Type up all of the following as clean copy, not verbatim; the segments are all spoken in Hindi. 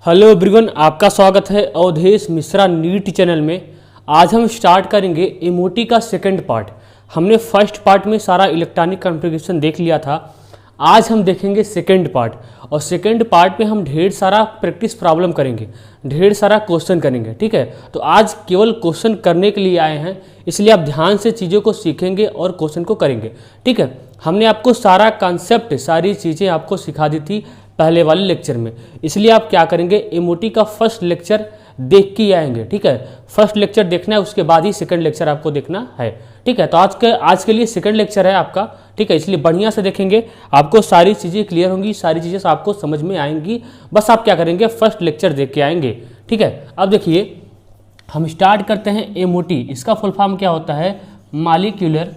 हेलो एवरीवन, आपका स्वागत है अवधेश मिश्रा नीट चैनल में। आज हम स्टार्ट करेंगे एमओटी का सेकंड पार्ट। हमने फर्स्ट पार्ट में सारा इलेक्ट्रॉनिक कॉन्फ़िगरेशन देख लिया था। आज हम देखेंगे सेकंड पार्ट, और सेकंड पार्ट में हम ढेर सारा प्रैक्टिस प्रॉब्लम करेंगे, ढेर सारा क्वेश्चन करेंगे। ठीक है, तो आज केवल क्वेश्चन करने के लिए आए हैं, इसलिए आप ध्यान से चीज़ों को सीखेंगे और क्वेश्चन को करेंगे। ठीक है, हमने आपको सारा कॉन्सेप्ट, सारी चीज़ें आपको सिखा दी थी पहले वाले लेक्चर में, इसलिए आप क्या करेंगे, एमओटी का फर्स्ट लेक्चर देख के आएंगे। ठीक है, फर्स्ट लेक्चर देखना है, उसके बाद ही सेकंड लेक्चर आपको देखना है। ठीक है, तो आज के लिए सेकंड लेक्चर है आपका। ठीक है, इसलिए बढ़िया से देखेंगे, आपको सारी चीज़ें क्लियर होंगी, सारी चीज़ें आपको समझ में आएंगी। बस आप क्या करेंगे, फर्स्ट लेक्चर देख के आएंगे। ठीक है, अब देखिए हम स्टार्ट करते हैं एमओटी। इसका फुल फॉर्म क्या होता है, molecular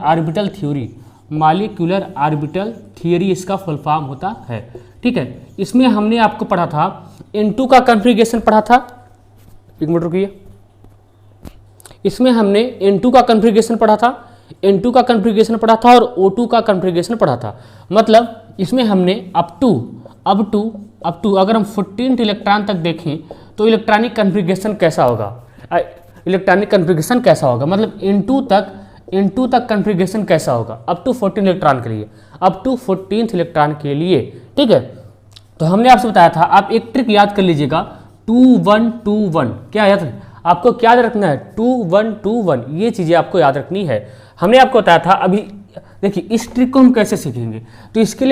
orbital theory. Molecular orbital theory इसका फुल फॉर्म होता है। ठीक है, इसमें हमने आपको पढ़ा था N2 का कॉन्फ़िगरेशन पढ़ा था। एक मिनट रुकिए, इसमें हमने N2 का कॉन्फ़िगरेशन पढ़ा था, N2 का कॉन्फ़िगरेशन पढ़ा था और O2 का कॉन्फ़िगरेशन पढ़ा था। मतलब इसमें हमने अप टू अगर हम 14 इलेक्ट्रॉन तक देखें तो इलेक्ट्रॉनिक कॉन्फ़िगरेशन कैसा होगा, मतलब N2 तक कॉन्फ़िगरेशन कैसा होगा अप टू 14 इलेक्ट्रॉन के लिए, अप टू 14 इलेक्ट्रॉन के लिए। ठीक है, तो हमने आपसे बताया था, आप एक ट्रिक याद कर लीजिएगा, 2121। क्या याद आपको क्या याद रखना है, 2121, ये चीज़ें आपको याद रखनी है। हमने आपको बताया था। अभी देखिए इस ट्रिक को हम कैसे सीखेंगे, तो इसके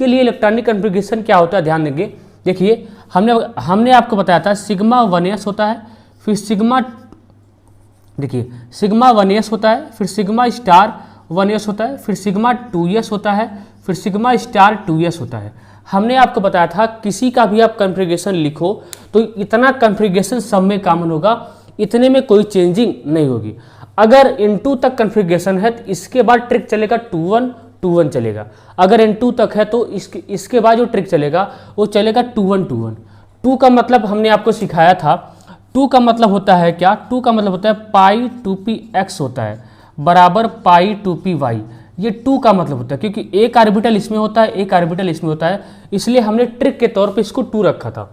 लिए इलेक्ट्रॉनिक कॉन्फ़िगरेशन क्या होता है, ध्यान देंगे। देखिए हमने आपको बताया था सिग्मा 1s होता है, फिर सिग्मा 1s होता है, फिर सिग्मा स्टार 1s होता है, फिर सिग्मा 2s होता है, फिर सिग्मा स्टार 2s होता है। हमने आपको बताया था किसी का भी आप कॉन्फ़िगरेशन लिखो तो इतना कॉन्फ़िगरेशन सब में कॉमन होगा, इतने में कोई चेंजिंग नहीं होगी। अगर N2 तक कॉन्फ़िगरेशन है तो इसके बाद ट्रिक चलेगा 2121 चलेगा। अगर N2 तक है तो इसके बाद जो ट्रिक चलेगा वो चलेगा 2121। 2 का मतलब हमने आपको सिखाया था, 2 का मतलब होता है क्या, 2 का मतलब होता है पाई 2p x होता है बराबर पाई 2p y। ये 2 का मतलब होता है, क्योंकि एक ऑर्बिटल इसमें होता है, एक ऑर्बिटल इसमें होता है, इसलिए हमने ट्रिक के तौर पे इसको 2 रखा था।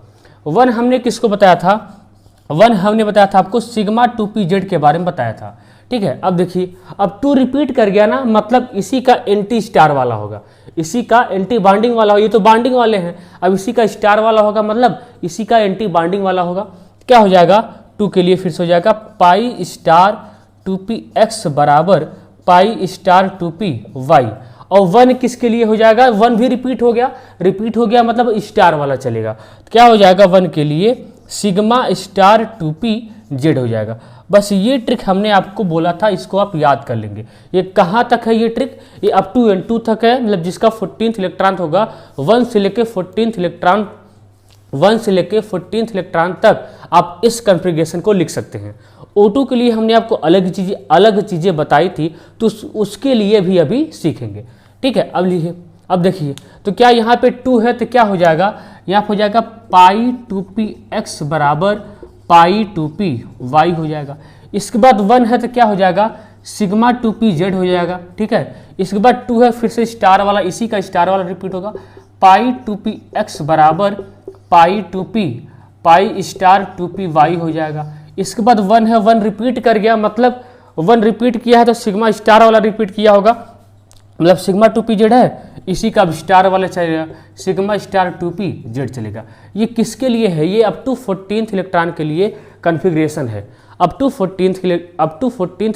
1 हमने किसको बताया था, 1 हमने बताया था आपको सिग्मा 2pz के बारे में बताया था। ठीक है, अब देखिए अब 2 रिपीट कर गया ना, मतलब इसी का एंटी स्टार वाला होगा, इसी का एंटी बॉन्डिंग वाला होगा। ये तो बॉन्डिंग वाले हैं, अब इसी का स्टार वाला होगा, मतलब इसी का एंटी बॉन्डिंग वाला होगा। क्या हो जाएगा, 2 के लिए फिर से हो जाएगा पाई स्टार 2p x बराबर पाई स्टार 2p y। और 1 किसके लिए हो जाएगा, 1 भी रिपीट हो गया मतलब स्टार वाला चलेगा। तो क्या हो जाएगा, 1 के लिए सिग्मा स्टार 2p z हो जाएगा। बस ये ट्रिक हमने आपको बोला था, इसको आप याद कर लेंगे। ये कहाँ तक है ये ट्रिक, ये अप टू N2 तक है, मतलब जिसका 14th इलेक्ट्रॉन होगा 1 से लेके 14th इलेक्ट्रॉन तक आप इस कॉन्फ़िगरेशन को लिख सकते हैं। O2 के लिए हमने आपको अलग चीज़ें बताई थी, तो उसके लिए भी अभी सीखेंगे। ठीक है, अब देखिए तो क्या यहाँ पे 2 है तो क्या हो जाएगा, यहाँ हो जाएगा पाई 2p x बराबर पाई 2p y हो जाएगा। इसके बाद 1 है तो क्या हो जाएगा, सिग्मा 2p z हो जाएगा। ठीक है, इसके बाद 2 है, फिर से स्टार वाला, इसी का स्टार वाला रिपीट होगा, पाई 2p x बराबर पाई 2p pi star 2p y हो जाएगा। इसके बाद 1 है, 1 रिपीट कर गया, मतलब 1 रिपीट किया है तो सिग्मा स्टार वाला रिपीट किया होगा, मतलब सिग्मा 2p z है, इसी का स्टार वाला चलेगा, सिग्मा स्टार 2p z चलेगा। ये किसके लिए है, ये अप टू 14th इलेक्ट्रॉन के लिए कॉन्फ़िगरेशन है। अप टू 14th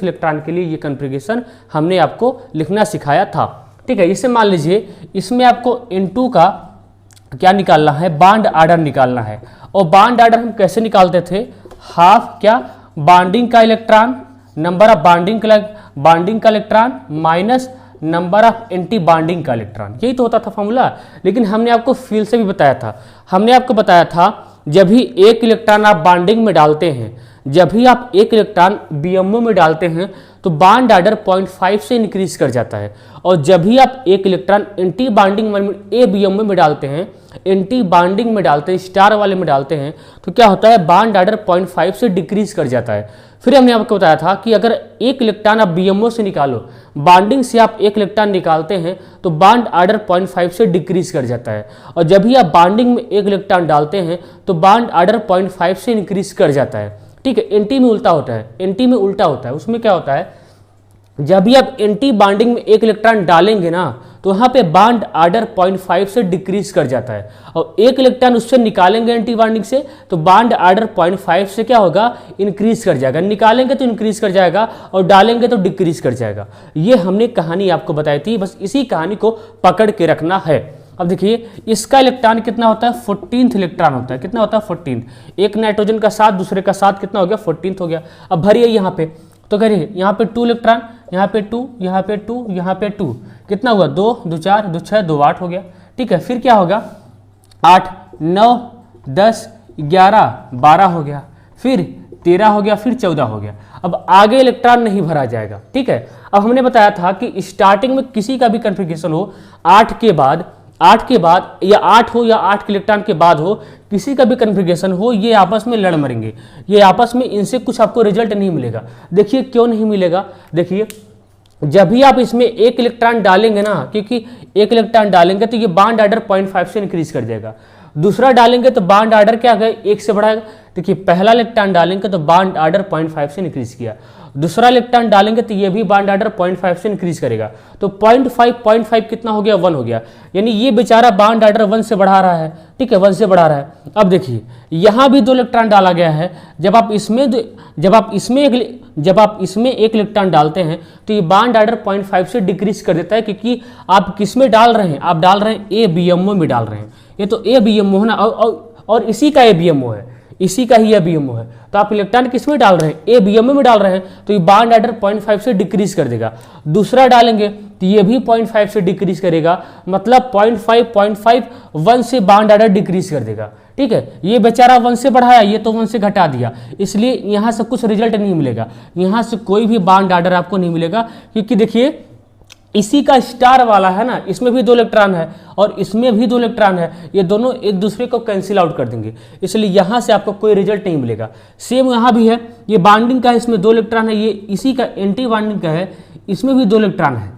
इलेक्ट्रॉन के लिए ये कॉन्फ़िगरेशन हमने आपको लिखना सिखाया था। ठीक है, इसे मान लीजिए इसमें आपको N2 का क्या निकालना है, बॉन्ड आर्डर निकालना है। और बॉन्ड आर्डर हम कैसे निकालते थे, हाफ क्या बॉन्डिंग का इलेक्ट्रॉन, नंबर ऑफ बॉन्डिंग का electron minus number of anti bonding का इलेक्ट्रॉन, यही तो होता था फॉर्मूला। लेकिन हमने आपको फील से भी बताया था, हमने आपको बताया था जब भी एक इलेक्ट्रॉन आप बॉन्डिंग में डालते हैं, जब भी आप एक इलेक्ट्रॉन बीएमओ में डालते हैं तो बॉन्ड ऑर्डर 0.5 से इंक्रीज कर जाता है। और जब भी आप एक इलेक्ट्रॉन एंटी बॉन्डिंग ABMO में डालते हैं, एंटी बॉन्डिंग में डालते हैं, स्टार वाले में डालते हैं, तो क्या होता है, बॉन्ड ऑर्डर 0.5 से डिक्रीज कर जाता है। फिर हमने आपको बताया था कि अगर एक इलेक्ट्रॉन आप BMO से निकालो, बॉन्डिंग से आप एक इलेक्ट्रॉन निकालते हैं तो बॉन्ड ऑर्डर 0.5 से डिक्रीज कर जाता है। और जब भी आप बॉन्डिंग में एक इलेक्ट्रॉन डालते हैं तो बॉन्ड ऑर्डर 0.5 से इंक्रीज कर जाता है। ठीक है, एंटी में उल्टा होता है, एंटी में उल्टा होता है। उसमें क्या होता है, जब भी आप एंटी बॉन्डिंग में एक इलेक्ट्रॉन डालेंगे ना तो वहाँ पे बॉन्ड ऑर्डर 0.5 से डिक्रीज कर जाता है, और एक इलेक्ट्रॉन उससे निकालेंगे एंटी बॉन्डिंग से तो बॉन्ड ऑर्डर 0.5 से क्या होगा, इंक्रीज कर जाएगा। निकालेंगे तो इंक्रीज कर जाएगा और डालेंगे तो डिक्रीज कर जाएगा। ये हमने कहानी आपको बताई थी, बस इसी कहानी को पकड़ के रखना है। अब देखिए इसका इलेक्ट्रॉन कितना होता है, 14th इलेक्ट्रॉन होता है। कितना होता है, 14। एक नाइट्रोजन का साथ, दूसरे का साथ कितना हो गया, 14th हो गया। अब भरिए यहाँ पे, तो करिए यहाँ पे 2 इलेक्ट्रॉन, यहाँ पे 2, यहाँ पे 2, यहाँ पे 2, कितना हुआ, 2 2 4 2 6 2 8 हो गया। ठीक है, फिर क्या होगा, 8 9 10 11 12 हो गया, फिर 13 हो गया, फिर 14 हो गया। अब आगे इलेक्ट्रॉन नहीं भरा जाएगा। ठीक है, अब हमने बताया था कि स्टार्टिंग में किसी का भी कन्फिगरेशन हो 8 के बाद या 8 हो या 8 के इलेक्ट्रॉन के बाद हो, किसी का भी कन्फिगरेशन हो, ये आपस में लड़ मरेंगे। ये आपस में, इनसे कुछ आपको रिजल्ट नहीं मिलेगा। देखिए क्यों नहीं मिलेगा, देखिए जब भी आप इसमें एक इलेक्ट्रॉन डालेंगे ना, क्योंकि एक इलेक्ट्रॉन डालेंगे तो ये बॉन्ड ऑर्डर 0.5 से इंक्रीज कर जाएगा। दूसरा डालेंगे तो बॉन्ड ऑर्डर क्या है, 1 से बढ़ाएगा। देखिए पहला इलेक्ट्रॉन डालेंगे तो बॉन्ड ऑर्डर 0.5 से इंक्रीज किया, दूसरा इलेक्ट्रॉन डालेंगे तो ये भी बॉन्ड ऑर्डर 0.5 से इंक्रीज करेगा, तो 0.5 कितना हो गया, 1 हो गया। यानी ये बेचारा बॉन्ड ऑर्डर 1 से बढ़ा रहा है। ठीक है, 1 से बढ़ा रहा है। अब देखिए यहाँ भी 2 इलेक्ट्रॉन डाला गया है। जब आप इसमें एक इलेक्ट्रॉन डालते हैं तो ये बॉन्ड ऑर्डर 0.5 से डिक्रीज कर देता है, क्योंकि आप किस में डाल रहे हैं, आप डाल रहे हैं ABMO में डाल रहे हैं। ये तो ABMO है ना, और इसी का ABMO है, इसी का ही ABMO है। तो आप इलेक्ट्रॉन किस में डाल रहे हैं, ABMO में डाल रहे हैं, तो ये बॉन्ड ऑर्डर 0.5 से डिक्रीज कर देगा। दूसरा डालेंगे तो ये भी 0.5 से डिक्रीज करेगा, मतलब 0.5 1 से बॉन्ड ऑर्डर डिक्रीज कर देगा। ठीक है, ये बेचारा 1 से बढ़ाया, ये तो 1 से घटा दिया, इसलिए यहाँ से कुछ रिजल्ट नहीं मिलेगा। यहाँ से कोई भी बॉन्ड ऑर्डर आपको नहीं मिलेगा, क्योंकि देखिए इसी का स्टार वाला है ना, इसमें भी 2 इलेक्ट्रॉन है और इसमें भी 2 इलेक्ट्रॉन है, ये दोनों एक दूसरे को कैंसिल आउट कर देंगे, इसलिए यहाँ से आपको कोई रिजल्ट नहीं मिलेगा। सेम यहाँ भी है, ये बॉन्डिंग का है, इसमें 2 इलेक्ट्रॉन है, ये इसी का एंटी बॉन्डिंग का है, इसमें भी 2 इलेक्ट्रॉन है,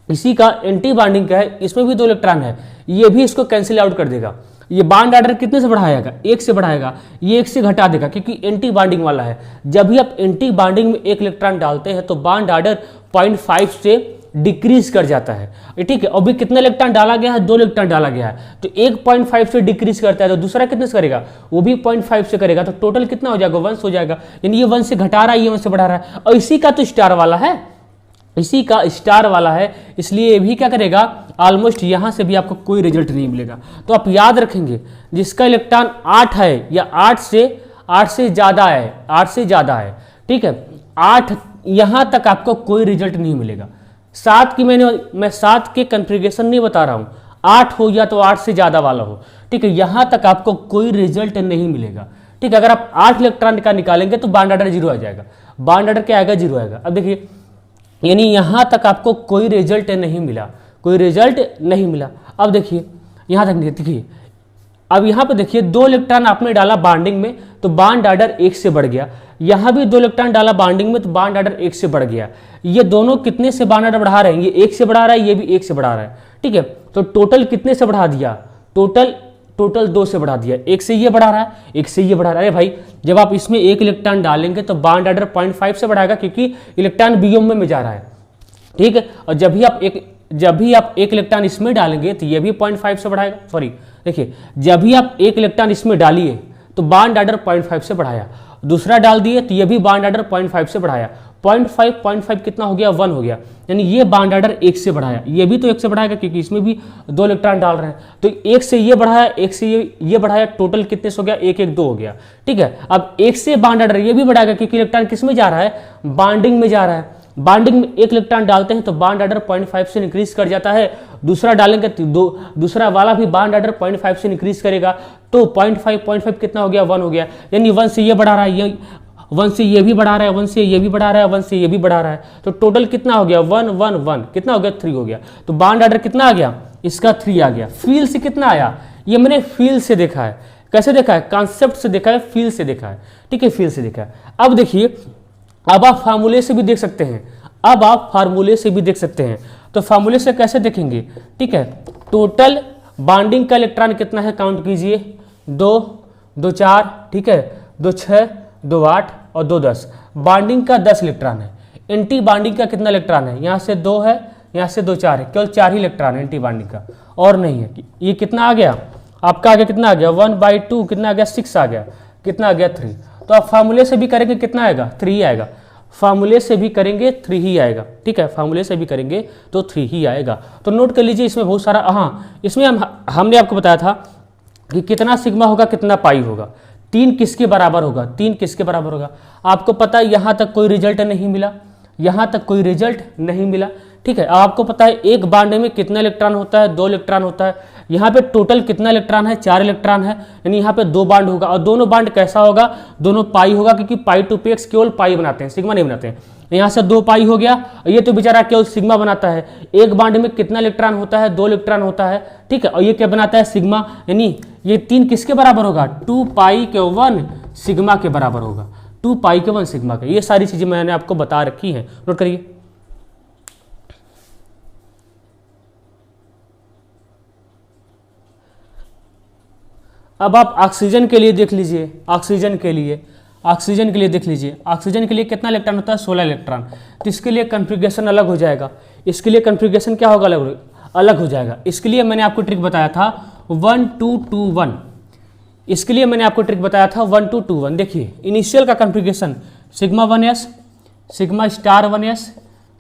इसी का एंटी बॉन्डिंग का है, इसमें भी 2 इलेक्ट्रॉन है, ये भी इसको कैंसिल आउट कर देगा। ये बॉन्ड ऑर्डर कितने से बढ़ाएगा, 1 से बढ़ाएगा, ये 1 से घटा देगा, क्योंकि एंटी बॉन्डिंग वाला है। जब भी आप एंटी बॉन्डिंग में एक इलेक्ट्रॉन डालते हैं तो बॉन्ड ऑर्डर 0.5 से डिक्रीज कर जाता है। ठीक है, अभी कितना इलेक्ट्रॉन डाला गया है, 2 इलेक्ट्रॉन डाला गया है, तो 1.5 से डिक्रीज करता है, तो दूसरा कितने से करेगा, वो भी 0.5 से करेगा, तो टोटल कितना हो जाएगा, 1 हो जाएगा। यानी ये 1 से घटा रहा है, ये 1 से बढ़ा रहा है, और इसी का तो स्टार वाला है, इसी का स्टार वाला है, इसलिए ये भी क्या करेगा, ऑलमोस्ट यहां से भी आपको कोई रिजल्ट नहीं मिलेगा। तो आप याद रखेंगे, जिसका इलेक्ट्रॉन 8 है या 8 से ज्यादा है, 8 से ज्यादा है, ठीक है, 8 यहां तक आपको कोई रिजल्ट नहीं मिलेगा। 7 की मैं 7 के कन्फिगरेशन नहीं बता रहा हूं, 8 हो या तो 8 से ज्यादा वाला हो, ठीक है, यहां तक आपको कोई रिजल्ट नहीं मिलेगा। ठीक है, अगर आप 8 इलेक्ट्रॉन का निकालेंगे तो बॉन्ड ऑर्डर 0 आ जाएगा, बॉन्ड ऑर्डर क्या आएगा, 0 आएगा। अब देखिए, यानी यहां तक आपको कोई रिजल्ट नहीं मिला, कोई रिजल्ट नहीं मिला। अब देखिए यहां तक नहीं, देखिए अब यहां पे देखिए 2 इलेक्ट्रॉन आपने डाला बॉन्डिंग में तो बॉन्ड ऑर्डर 1 से बढ़ गया, यहां भी 2 इलेक्ट्रॉन डाला बॉन्डिंग में तो बॉन्ड ऑर्डर 1 से बढ़ गया। ये दोनों कितने से बॉन्ड ऑर्डर बढ़ा रहे हैं, ये 1 से बढ़ा रहा है, ये भी 1 से बढ़ा रहा है। ठीक है, तो टोटल कितने से बढ़ा दिया, टोटल 2 से बढ़ा दिया, 1 से ये बढ़ा रहा है, 1 से ये बढ़ा रहा है। अरे भाई, जब आप इसमें 1 इलेक्ट्रॉन डालेंगे तो बॉन्ड ऑर्डर 0.5 से बढ़ाएगा, क्योंकि इलेक्ट्रॉन BMO में जा रहा है। ठीक है, और जब भी आप एक इलेक्ट्रॉन इसमें डालेंगे तो ये भी 0.5 से बढ़ाएगा। सॉरी, देखिए, जब भी आप एक इलेक्ट्रॉन इसमें डालिए तो बॉन्ड ऑर्डर 0.5 से बढ़ाया, दूसरा डाल दिए तो ये भी बॉन्ड ऑर्डर 0.5 से बढ़ाया, 0.5 कितना हो गया, 1 हो गया। यानी ये बॉन्ड ऑर्डर 1 से बढ़ाया, ये भी तो 1 से बढ़ाएगा, क्योंकि इसमें भी 2 इलेक्ट्रॉन डाल रहे हैं, तो 1 से ये बढ़ाया, 1 से ये बढ़ाया, टोटल कितने से हो गया, 1 1 2 हो गया। ठीक है, अब 1 से बॉन्ड ऑर्डर ये भी बढ़ाएगा, क्योंकि इलेक्ट्रॉन किस में जा रहा है, बॉन्डिंग में जा रहा है। बॉन्डिंग में 1 इलेक्ट्रॉन डालते हैं तो बॉन्ड ऑर्डर 0.5 से इंक्रीज कर जाता है, दूसरा डालेंगे तो दूसरा वाला भी बॉन्ड ऑर्डर 0.5 से इंक्रीज करेगा, तो 0.5 कितना हो गया, 1 हो गया। यानी 1 से ये बढ़ा रहा है, 1 से ये भी बढ़ा रहा है, 1 से ये भी बढ़ा रहा है, 1 से ये भी बढ़ा रहा है, तो टोटल कितना हो गया 1 1 1, कितना हो गया 3 हो गया। तो बॉन्ड ऑर्डर कितना आ गया, इसका 3 आ गया। फील से कितना आया, ये मैंने फील से देखा है। कैसे देखा है, कॉन्सेप्ट से देखा है, फील से देखा है, ठीक है, फील से देखा है। अब देखिए, अब आप फार्मूले से भी देख सकते हैं, अब आप फार्मूले से भी देख सकते हैं। तो फार्मूले से कैसे देखेंगे, ठीक है, टोटल बॉन्डिंग का इलेक्ट्रॉन कितना है काउंट कीजिए, 2 2 4, ठीक है, 2 6 2 8 और 2 10। बॉन्डिंग का 10 इलेक्ट्रॉन है। एंटी बॉन्डिंग का कितना इलेक्ट्रॉन है, यहाँ से 2 है, यहाँ से 2 4 है, केवल 4 ही इलेक्ट्रॉन है एंटी बॉन्डिंग का, और नहीं है। ये कितना आ गया आपका, आ गया कितना आ गया 1/2, कितना आ गया 6 आ गया, कितना आ गया 3। तो आप फार्मूले से भी करेंगे कितना आएगा, 3 ही आएगा। फार्मूले से भी करेंगे 3 ही आएगा, ठीक है, फार्मूले से भी करेंगे तो 3 ही आएगा। तो नोट कर लीजिए, इसमें बहुत सारा, हाँ इसमें हमने आपको बताया था कि कितना सिग्मा होगा कितना पाई होगा, 3 किसके बराबर होगा, 3 किसके बराबर होगा। आपको पता है यहाँ तक कोई रिजल्ट नहीं मिला, यहाँ तक कोई रिजल्ट नहीं मिला, ठीक है। आपको पता है एक बॉन्ड में कितना इलेक्ट्रॉन होता है, 2 इलेक्ट्रॉन होता है। यहाँ पे टोटल कितना इलेक्ट्रॉन है, 4 इलेक्ट्रॉन है, यानी यहाँ पे 2 बॉन्ड होगा, और दोनों बॉन्ड कैसा होगा, दोनों पाई होगा, क्योंकि पाई टू पी एक्स केवल पाई बनाते हैं, सिग्मा नहीं बनाते हैं। यहाँ से 2 पाई हो गया, ये तो बेचारा केवल सिग्मा बनाता है। एक बॉन्ड में कितना इलेक्ट्रॉन होता है, 2 इलेक्ट्रॉन होता है, ठीक है, और ये क्या बनाता है सिग्मा, यानी ये 3 किसके बराबर होगा, 2 पाई के 1 सिग्मा के बराबर होगा, 2 पाई के 1 सिग्मा के। ये सारी चीजें मैंने आपको बता रखी हैं, नोट करिए। अब आप ऑक्सीजन के लिए देख लीजिए, ऑक्सीजन के लिए देख लीजिए, ऑक्सीजन के लिए कितना इलेक्ट्रॉन होता है, 16 इलेक्ट्रॉन। तो इसके लिए कन्फिग्रेशन अलग हो जाएगा, इसके लिए कन्फिग्रेशन क्या होगा, अलग हो जाएगा। इसके लिए मैंने आपको ट्रिक बताया था 1 2 2 1, इसके लिए मैंने आपको ट्रिक बताया था 1 2 2 1। देखिए इनिशियल का configuration sigma 1s, sigma star 1s,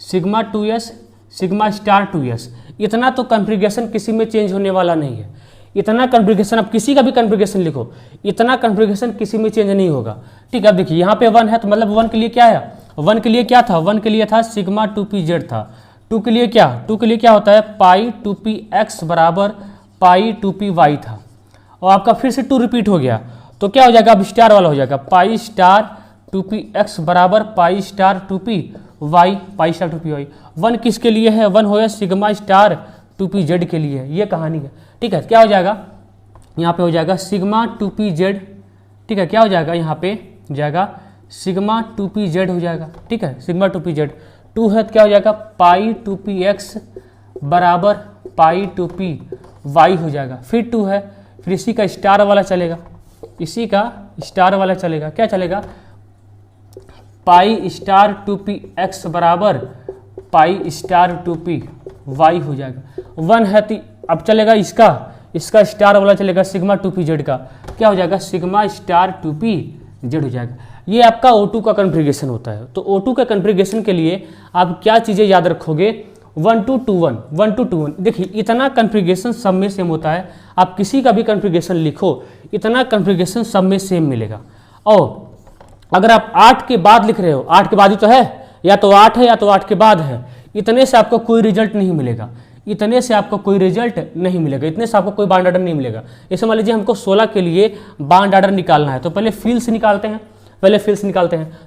sigma 2s, sigma star 2s। इतना तो कन्फिग्रेशन किसी में चेंज होने वाला नहीं है, इतना कन्फिग्रेशन, अब किसी का भी कन्फिग्रेशन लिखो, इतना कन्फिग्रेशन किसी में चेंज नहीं होगा, ठीक है। अब देखिए यहाँ पे 1 है, तो मतलब 1 के लिए क्या है, 1 के लिए क्या था, 1 के लिए था सिग्मा 2pz था। 2 के लिए क्या, 2 के लिए क्या होता है, पाई 2px बराबर पाई 2py था, और आपका फिर से 2 रिपीट हो गया, तो क्या हो जाएगा, अब स्टार वाला हो जाएगा, पाई स्टार 2px बराबर pi star 2py, pi star 2py। 1 किसके लिए है, 1 हो गया सिग्मा स्टार 2pz के लिए, ये कहानी है, ठीक है। क्या हो जाएगा, यहाँ पे हो जाएगा सिग्मा 2pz, ठीक है, क्या हो जाएगा, यहाँ पे जाएगा सिग्मा 2pz हो जाएगा, ठीक है, सिग्मा 2pz। 2 है तो क्या हो जाएगा, पाई 2px बराबर पाई 2py हो जाएगा। फिर 2 है, फिर इसी का स्टार वाला चलेगा, इसी का स्टार वाला चलेगा, क्या चलेगा, पाई स्टार 2px बराबर पाई स्टार 2py हो जाएगा। 1 है तो अब चलेगा इसका स्टार वाला चलेगा सिग्मा 2pz का, क्या हो जाएगा, सिग्मा स्टार 2pz हो जाएगा। ये आपका O2 का कन्फिग्रेशन होता है। तो O2 के कन्फिग्रेशन के लिए आप क्या चीज़ें याद रखोगे, 1 2 2 1, 1 2 2 1। देखिए इतना कन्फिग्रेशन सब में सेम होता है, आप किसी का भी कन्फिग्रेशन लिखो, इतना कन्फिग्रेशन सब में सेम मिलेगा। और अगर आप 8 के बाद लिख रहे हो, 8 के बाद ही तो है, या तो 8 है या तो 8 के बाद है, इतने से आपको कोई रिजल्ट नहीं मिलेगा, इतने से आपको कोई रिजल्ट नहीं मिलेगा, इतने से आपको कोई बॉन्ड ऑर्डर नहीं मिलेगा। जैसे मान लीजिए हमको 16 के लिए बॉन्ड ऑर्डर निकालना है, तो पहले फील्ड से निकालते हैं,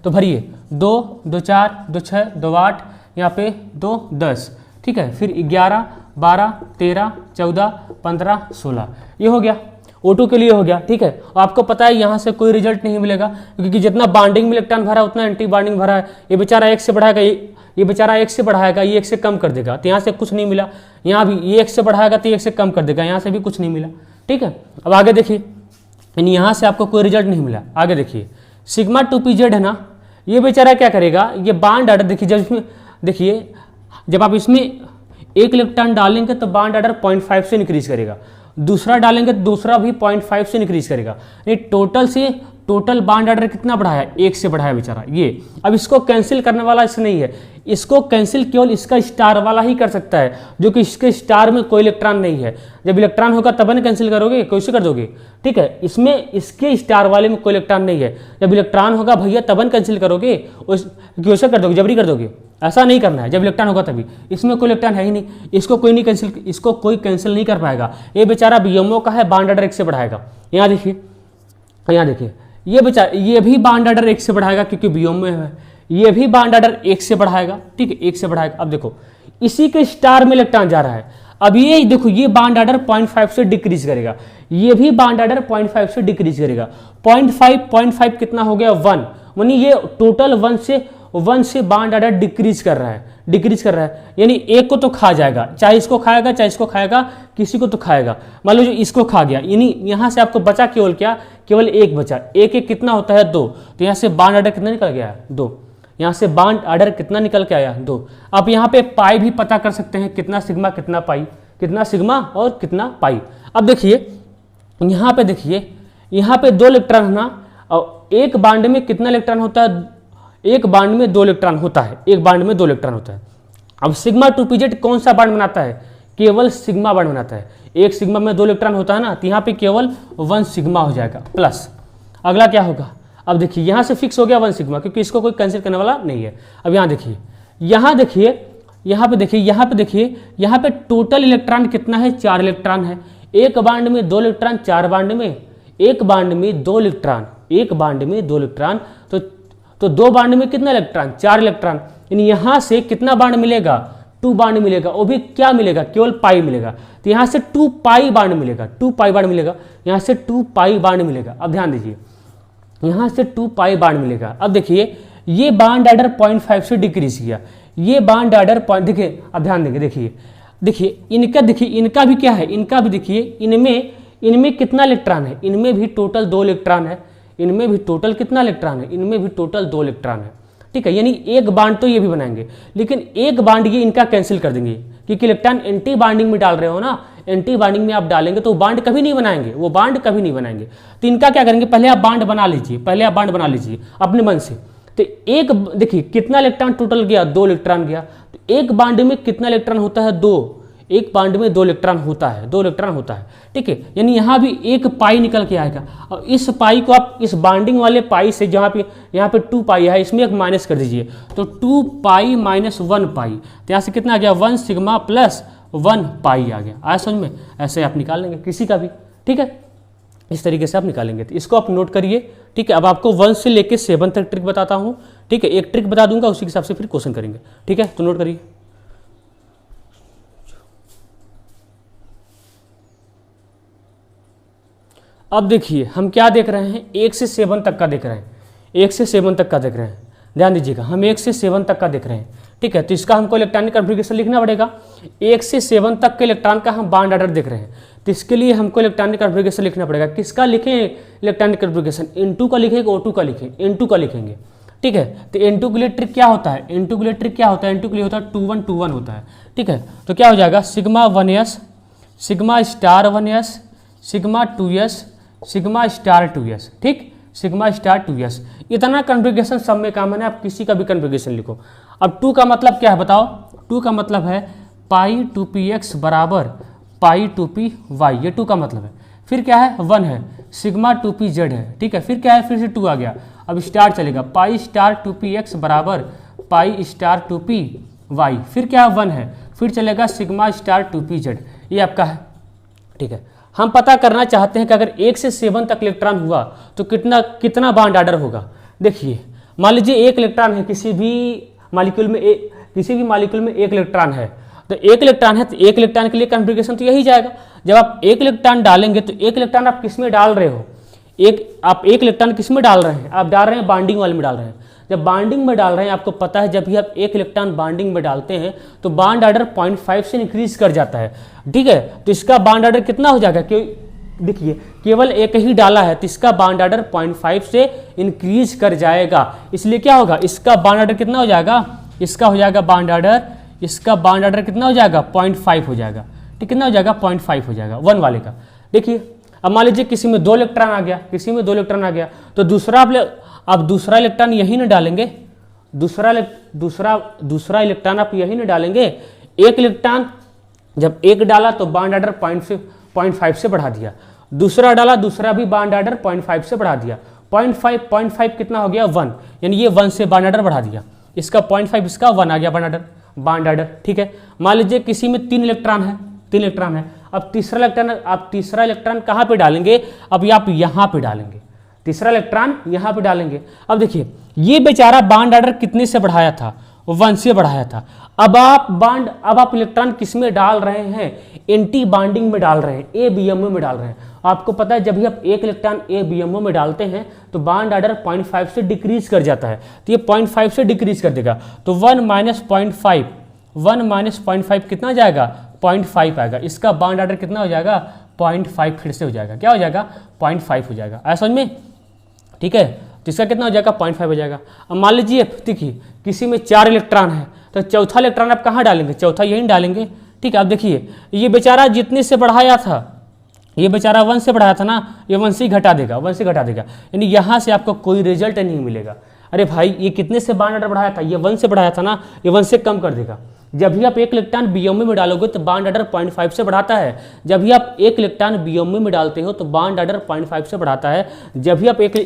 तो भरिए 2 2 4 2 6 2 8, यहाँ पे 2 10, ठीक है, फिर 11 12 13 14 15 16, ये हो गया, O2 के लिए हो गया, ठीक है। और आपको पता है यहाँ से कोई रिजल्ट नहीं मिलेगा, क्योंकि जितना बॉन्डिंग में इलेक्ट्रॉन भरा उतना एंटी बॉन्डिंग भरा है। ये बेचारा 1 से बढ़ाएगा, ये बेचारा 1 से बढ़ाएगा, ये 1 से कम कर देगा, तो यहाँ से कुछ नहीं मिला। यहाँ भी ये 1 से बढ़ाएगा तो 1 से कम कर देगा, यहाँ से भी कुछ नहीं मिला, ठीक है। अब आगे देखिए, यानी यहाँ से आपको कोई रिजल्ट नहीं मिला। आगे देखिए सिग्मा 2pz है ना, ये बेचारा क्या करेगा, ये बॉन्ड ऑर्डर देखिए, जब इसमें देखिए जब आप इसमें 1 इलेक्ट्रॉन डालेंगे तो बॉन्ड ऑर्डर 0.5 से इंक्रीज करेगा, दूसरा डालेंगे तो दूसरा भी 0.5 से इंक्रीज करेगा, ये टोटल बॉन्ड ऑर्डर कितना बढ़ाया, 1 से बढ़ाया बेचारा ये। अब इसको कैंसिल करने वाला इससे नहीं है, इसको कैंसिल केवल इसका स्टार वाला ही कर सकता है, जो कि इसके स्टार में कोई इलेक्ट्रॉन नहीं है। जब इलेक्ट्रॉन होगा तब ना कैंसिल करोगे, कैसे कर दोगे, ठीक है। इसमें इसके स्टार वाले में कोई इलेक्ट्रॉन नहीं है, जब इलेक्ट्रॉन होगा भैया तब कैंसिल करोगे, कैसे कर दोगे, जबरी कर दोगे, ऐसा नहीं करना है। जब इलेक्ट्रॉन होगा तभी, इसमें कोई इलेक्ट्रॉन है ही नहीं, इसको कोई कैंसिल नहीं कर पाएगा। ये बेचारा बीएमओ का है, बॉन्ड ऑर्डर 1 से बढ़ाएगा। यहाँ देखिए ये भी बॉन्ड ऑर्डर 1 से बढ़ाएगा क्योंकि बियोम में है, ये भी बॉन्ड ऑर्डर 1 से बढ़ाएगा, ठीक है, 1 से बढ़ाएगा। अब देखो इसी के स्टार में इलेक्ट्रॉन जा रहा है, अब ये देखो ये बॉन्ड ऑर्डर 0.5 से डिक्रीज करेगा, ये भी बॉन्ड ऑर्डर 0.5 से डिक्रीज करेगा। 0.5 कितना हो गया 1, यानी ये टोटल 1 से बॉन्ड ऑर्डर डिक्रीज कर रहा है, यानी एक को तो खा जाएगा, चाहे इसको खाएगा, किसी को तो खाएगा। मान लो जो इसको खा गया, यानी यहाँ से आपको बचा केवल क्या, केवल एक बचा। एक कितना होता है 2, तो यहाँ से बॉन्ड ऑर्डर कितना निकल गया 2, यहाँ से बॉन्ड ऑर्डर कितना निकल के आया 2। अब यहाँ पे पाई भी पता कर सकते हैं, कितना सिग्मा कितना पाई, कितना सिग्मा और कितना पाई। अब देखिए यहाँ पे देखिए, यहाँ पे 2 इलेक्ट्रॉन है ना, और एक बॉन्ड में कितना इलेक्ट्रॉन होता है, एक बॉन्ड में 2 इलेक्ट्रॉन होता है, एक बॉन्ड में 2 इलेक्ट्रॉन होता है। अब सिग्मा 2pz कौन सा बॉन्ड बनाता है, केवल सिग्मा बॉन्ड बनाता है। एक सिग्मा में 2 इलेक्ट्रॉन होता है ना, तो यहाँ पे केवल 1 सिग्मा हो जाएगा प्लस। अगला क्या होगा, अब देखिए यहाँ से फिक्स हो गया 1 सिग्मा, क्योंकि इसको कोई कैंसिल करने वाला नहीं है। अब यहाँ देखिए, यहाँ पे टोटल इलेक्ट्रॉन कितना है, 4 इलेक्ट्रॉन है। एक बॉन्ड में 2 इलेक्ट्रॉन, 4 बॉन्ड में, एक बॉन्ड में 2 इलेक्ट्रॉन, एक बॉन्ड में 2 इलेक्ट्रॉन, तो 2 बॉन्ड में कितना इलेक्ट्रॉन, 4 इलेक्ट्रॉन। यानी यहाँ से कितना बॉन्ड मिलेगा, 2 बॉन्ड मिलेगा, वो भी क्या मिलेगा, केवल पाई मिलेगा। तो यहाँ से 2 पाई बॉन्ड मिलेगा, 2 पाई बॉन्ड मिलेगा, यहाँ से 2 पाई बॉन्ड मिलेगा। अब ध्यान दीजिए, यहाँ से 2 पाई बॉन्ड मिलेगा। अब देखिए ये बॉन्ड ऑर्डर 0.5 से डिक्रीज किया, ये बॉन्ड ऑर्डर देखिए, अब ध्यान देंगे, देखिए इनका भी क्या है, इनका भी देखिए, इनमें कितना इलेक्ट्रॉन है, इनमें भी टोटल 2 इलेक्ट्रॉन है, इनमें भी टोटल कितना इलेक्ट्रॉन है, इनमें भी टोटल 2 इलेक्ट्रॉन है, ठीक है। यानी एक बॉन्ड तो ये भी बनाएंगे, लेकिन एक बॉन्ड ये इनका कैंसिल कर देंगे, क्योंकि इलेक्ट्रॉन एंटी बॉन्डिंग में डाल रहे हो ना, एंटी बॉन्डिंग में आप डालेंगे तो बॉन्ड कभी नहीं बनाएंगे, वो बॉन्ड कभी नहीं बनाएंगे। तो इनका क्या करेंगे, पहले आप बॉन्ड बना लीजिए, अपने मन से। तो एक देखिए कितना इलेक्ट्रॉन टोटल गया, 2 इलेक्ट्रॉन गया। तो एक बॉन्ड में कितना इलेक्ट्रॉन होता है, 2, एक बॉन्ड में 2 इलेक्ट्रॉन होता है, ठीक है। यानी यहाँ भी एक पाई निकल के आएगा, और इस पाई को आप इस बॉन्डिंग वाले पाई से, जहाँ पे यहाँ पे 2 पाई है, इसमें एक माइनस कर दीजिए, तो 2 पाई माइनस 1 पाई, तो यहाँ से कितना आ गया 1 सिग्मा प्लस 1 पाई आ गया। आया समझ में, ऐसे आप निकाल लेंगे किसी का भी, ठीक है, इस तरीके से आप निकालेंगे। तो इसको आप नोट करिए, ठीक है। अब आपको 1 से लेके 7 तक ट्रिक बताता हूँ, ठीक है, एक ट्रिक बता दूंगा, उसी के हिसाब से फिर क्वेश्चन करेंगे, ठीक है। तो नोट करिए, अब देखिए हम क्या देख रहे हैं, 1 से 7 तक का देख रहे हैं, 1 से 7 तक का देख रहे हैं, ध्यान दीजिएगा, हम 1 से 7 तक का देख रहे हैं, ठीक है। तो इसका हमको इलेक्ट्रॉनिक कॉन्फ़िगरेशन लिखना पड़ेगा। 1 से 7 तक के इलेक्ट्रॉन का हम बॉन्ड ऑर्डर देख रहे हैं, तो इसके लिए हमको इलेक्ट्रॉनिक कॉन्फ़िगरेशन लिखना पड़ेगा। किसका लिखें इलेक्ट्रॉनिक कॉन्फ़िगरेशन, N2 का लिखेंगे, O2 का लिखेंगे, N2 का लिखेंगे, ठीक है। तो N2 के लिए ट्रिक क्या होता है, N2 के लिए ट्रिक क्या होता है, N2 के लिए होता है 2-1-2-1 होता है, ठीक है। तो क्या हो जाएगा, sigma 1s, sigma star 1s, sigma 2s, sigma star 2s, ठीक, सिग्मा स्टार 2s। इतना कॉन्फ़िगरेशन सब में काम है ना, आप किसी का भी कॉन्फ़िगरेशन लिखो। अब 2 का मतलब क्या है बताओ, 2 का मतलब है पाई 2px बराबर पाई 2py, ये 2 का मतलब है। फिर क्या है, 1 है, सिग्मा 2pz है, ठीक है। फिर क्या है, फिर से 2 आ गया, अब स्टार चलेगा, पाई स्टार 2px बराबर पाई स्टार 2py। फिर क्या है, 1 है, फिर चलेगा सिग्मा स्टार 2pz, ये आपका है, ठीक है। हम पता करना चाहते हैं कि अगर 1 से 7 तक इलेक्ट्रॉन हुआ तो कितना बॉन्ड ऑर्डर होगा। देखिए मान लीजिए एक इलेक्ट्रॉन है, किसी भी मॉलिक्यूल में एक इलेक्ट्रॉन है, तो एक इलेक्ट्रॉन है, तो एक इलेक्ट्रॉन के लिए कॉन्फ़िगरेशन तो यही जाएगा। जब आप एक इलेक्ट्रॉन डालेंगे तो एक इलेक्ट्रॉन आप किस में डाल रहे हो, आप एक इलेक्ट्रॉन किस में डाल रहे हैं, आप डाल रहे हैं बॉन्डिंग वाले में डाल रहे हैं। जब बॉन्डिंग में डाल रहे हैं, आपको पता है जब भी आप एक इलेक्ट्रॉन बॉन्डिंग में डालते हैं तो बॉन्ड ऑर्डर 0.5 से इंक्रीज कर जाता है, ठीक है। तो इसका बॉन्ड ऑर्डर कितना हो जाएगा, देखिए केवल एक ही डाला है, तो इसका बॉन्ड ऑर्डर 0.5 से इंक्रीज कर जाएगा। इसलिए क्या होगा, इसका बॉन्ड ऑर्डर कितना हो जाएगा, इसका हो जाएगा बॉन्ड ऑर्डर, इसका बॉन्ड ऑर्डर कितना हो जाएगा, 0.5 हो जाएगा, ठीक, कितना हो जाएगा 0.5 हो जाएगा 1 वाले का। देखिए अब मान लीजिए किसी में 2 इलेक्ट्रॉन आ गया, तो दूसरा इलेक्ट्रॉन यही ना डालेंगे, दूसरा इलेक्ट्रॉन आप यही ना डालेंगे। एक इलेक्ट्रॉन जब एक डाला तो बॉन्ड ऑर्डर 0.5 से बढ़ा दिया, दूसरा डाला, दूसरा भी बॉन्ड ऑर्डर 0.5 से बढ़ा दिया, 0.5 कितना हो गया 1, यानी ये 1 से बॉन्ड ऑर्डर बढ़ा दिया, इसका 0.5 इसका 1 आ गया बॉन्ड ऑर्डर, ठीक है। मान लीजिए किसी में 3 इलेक्ट्रॉन है, अब तीसरा इलेक्ट्रॉन कहाँ पे डालेंगे, अब आप यहाँ पे डालेंगे, तीसरा इलेक्ट्रॉन यहाँ पे डालेंगे। अब देखिए ये बेचारा बॉन्ड ऑर्डर कितने से बढ़ाया था, 1 से बढ़ाया था। अब आप इलेक्ट्रॉन किस में डाल रहे हैं, एंटी बॉन्डिंग में डाल रहे हैं, ABMO में डाल रहे हैं। आपको पता है जब भी आप एक इलेक्ट्रॉन ABMO में डालते हैं तो बॉन्ड ऑर्डर 0.5 से डिक्रीज कर जाता है, तो ये 0.5 से डिक्रीज कर देगा, तो 1 माइनस 0.5 कितना जाएगा, 0.5 आएगा। इसका बॉन्ड ऑर्डर कितना हो जाएगा, 0.5 फिर से हो जाएगा, क्या हो जाएगा, 0.5 हो जाएगा। ऐसा समझ में, ठीक है। तो इसका कितना हो जाएगा, 0.5 हो जाएगा। अब मान लीजिए देखिए किसी में 4 इलेक्ट्रॉन है, तो चौथा इलेक्ट्रॉन आप कहाँ डालेंगे, चौथा यहीं डालेंगे, ठीक है। अब देखिए ये बेचारा जितने से बढ़ाया था, ये बेचारा 1 से बढ़ाया था ना, ये 1 से घटा देगा, 1 से घटा देगा, यानी यहाँ से आपको कोई रिजल्ट नहीं मिलेगा। अरे भाई ये कितने से बॉन्ड ऑर्डर बढ़ाया था, ये 1 से बढ़ाया था ना, ये 1 से कम कर देगा। जब भी आप एक इलेक्ट्रॉन BMO में डालोगे तो बॉन्ड ऑर्डर 0.5 से बढ़ाता है। जब भी आप एक इलेक्ट्रॉन BMO में डालते हो तो बॉन्ड ऑर्डर 0.5 से बढ़ाता है। जब भी आप एक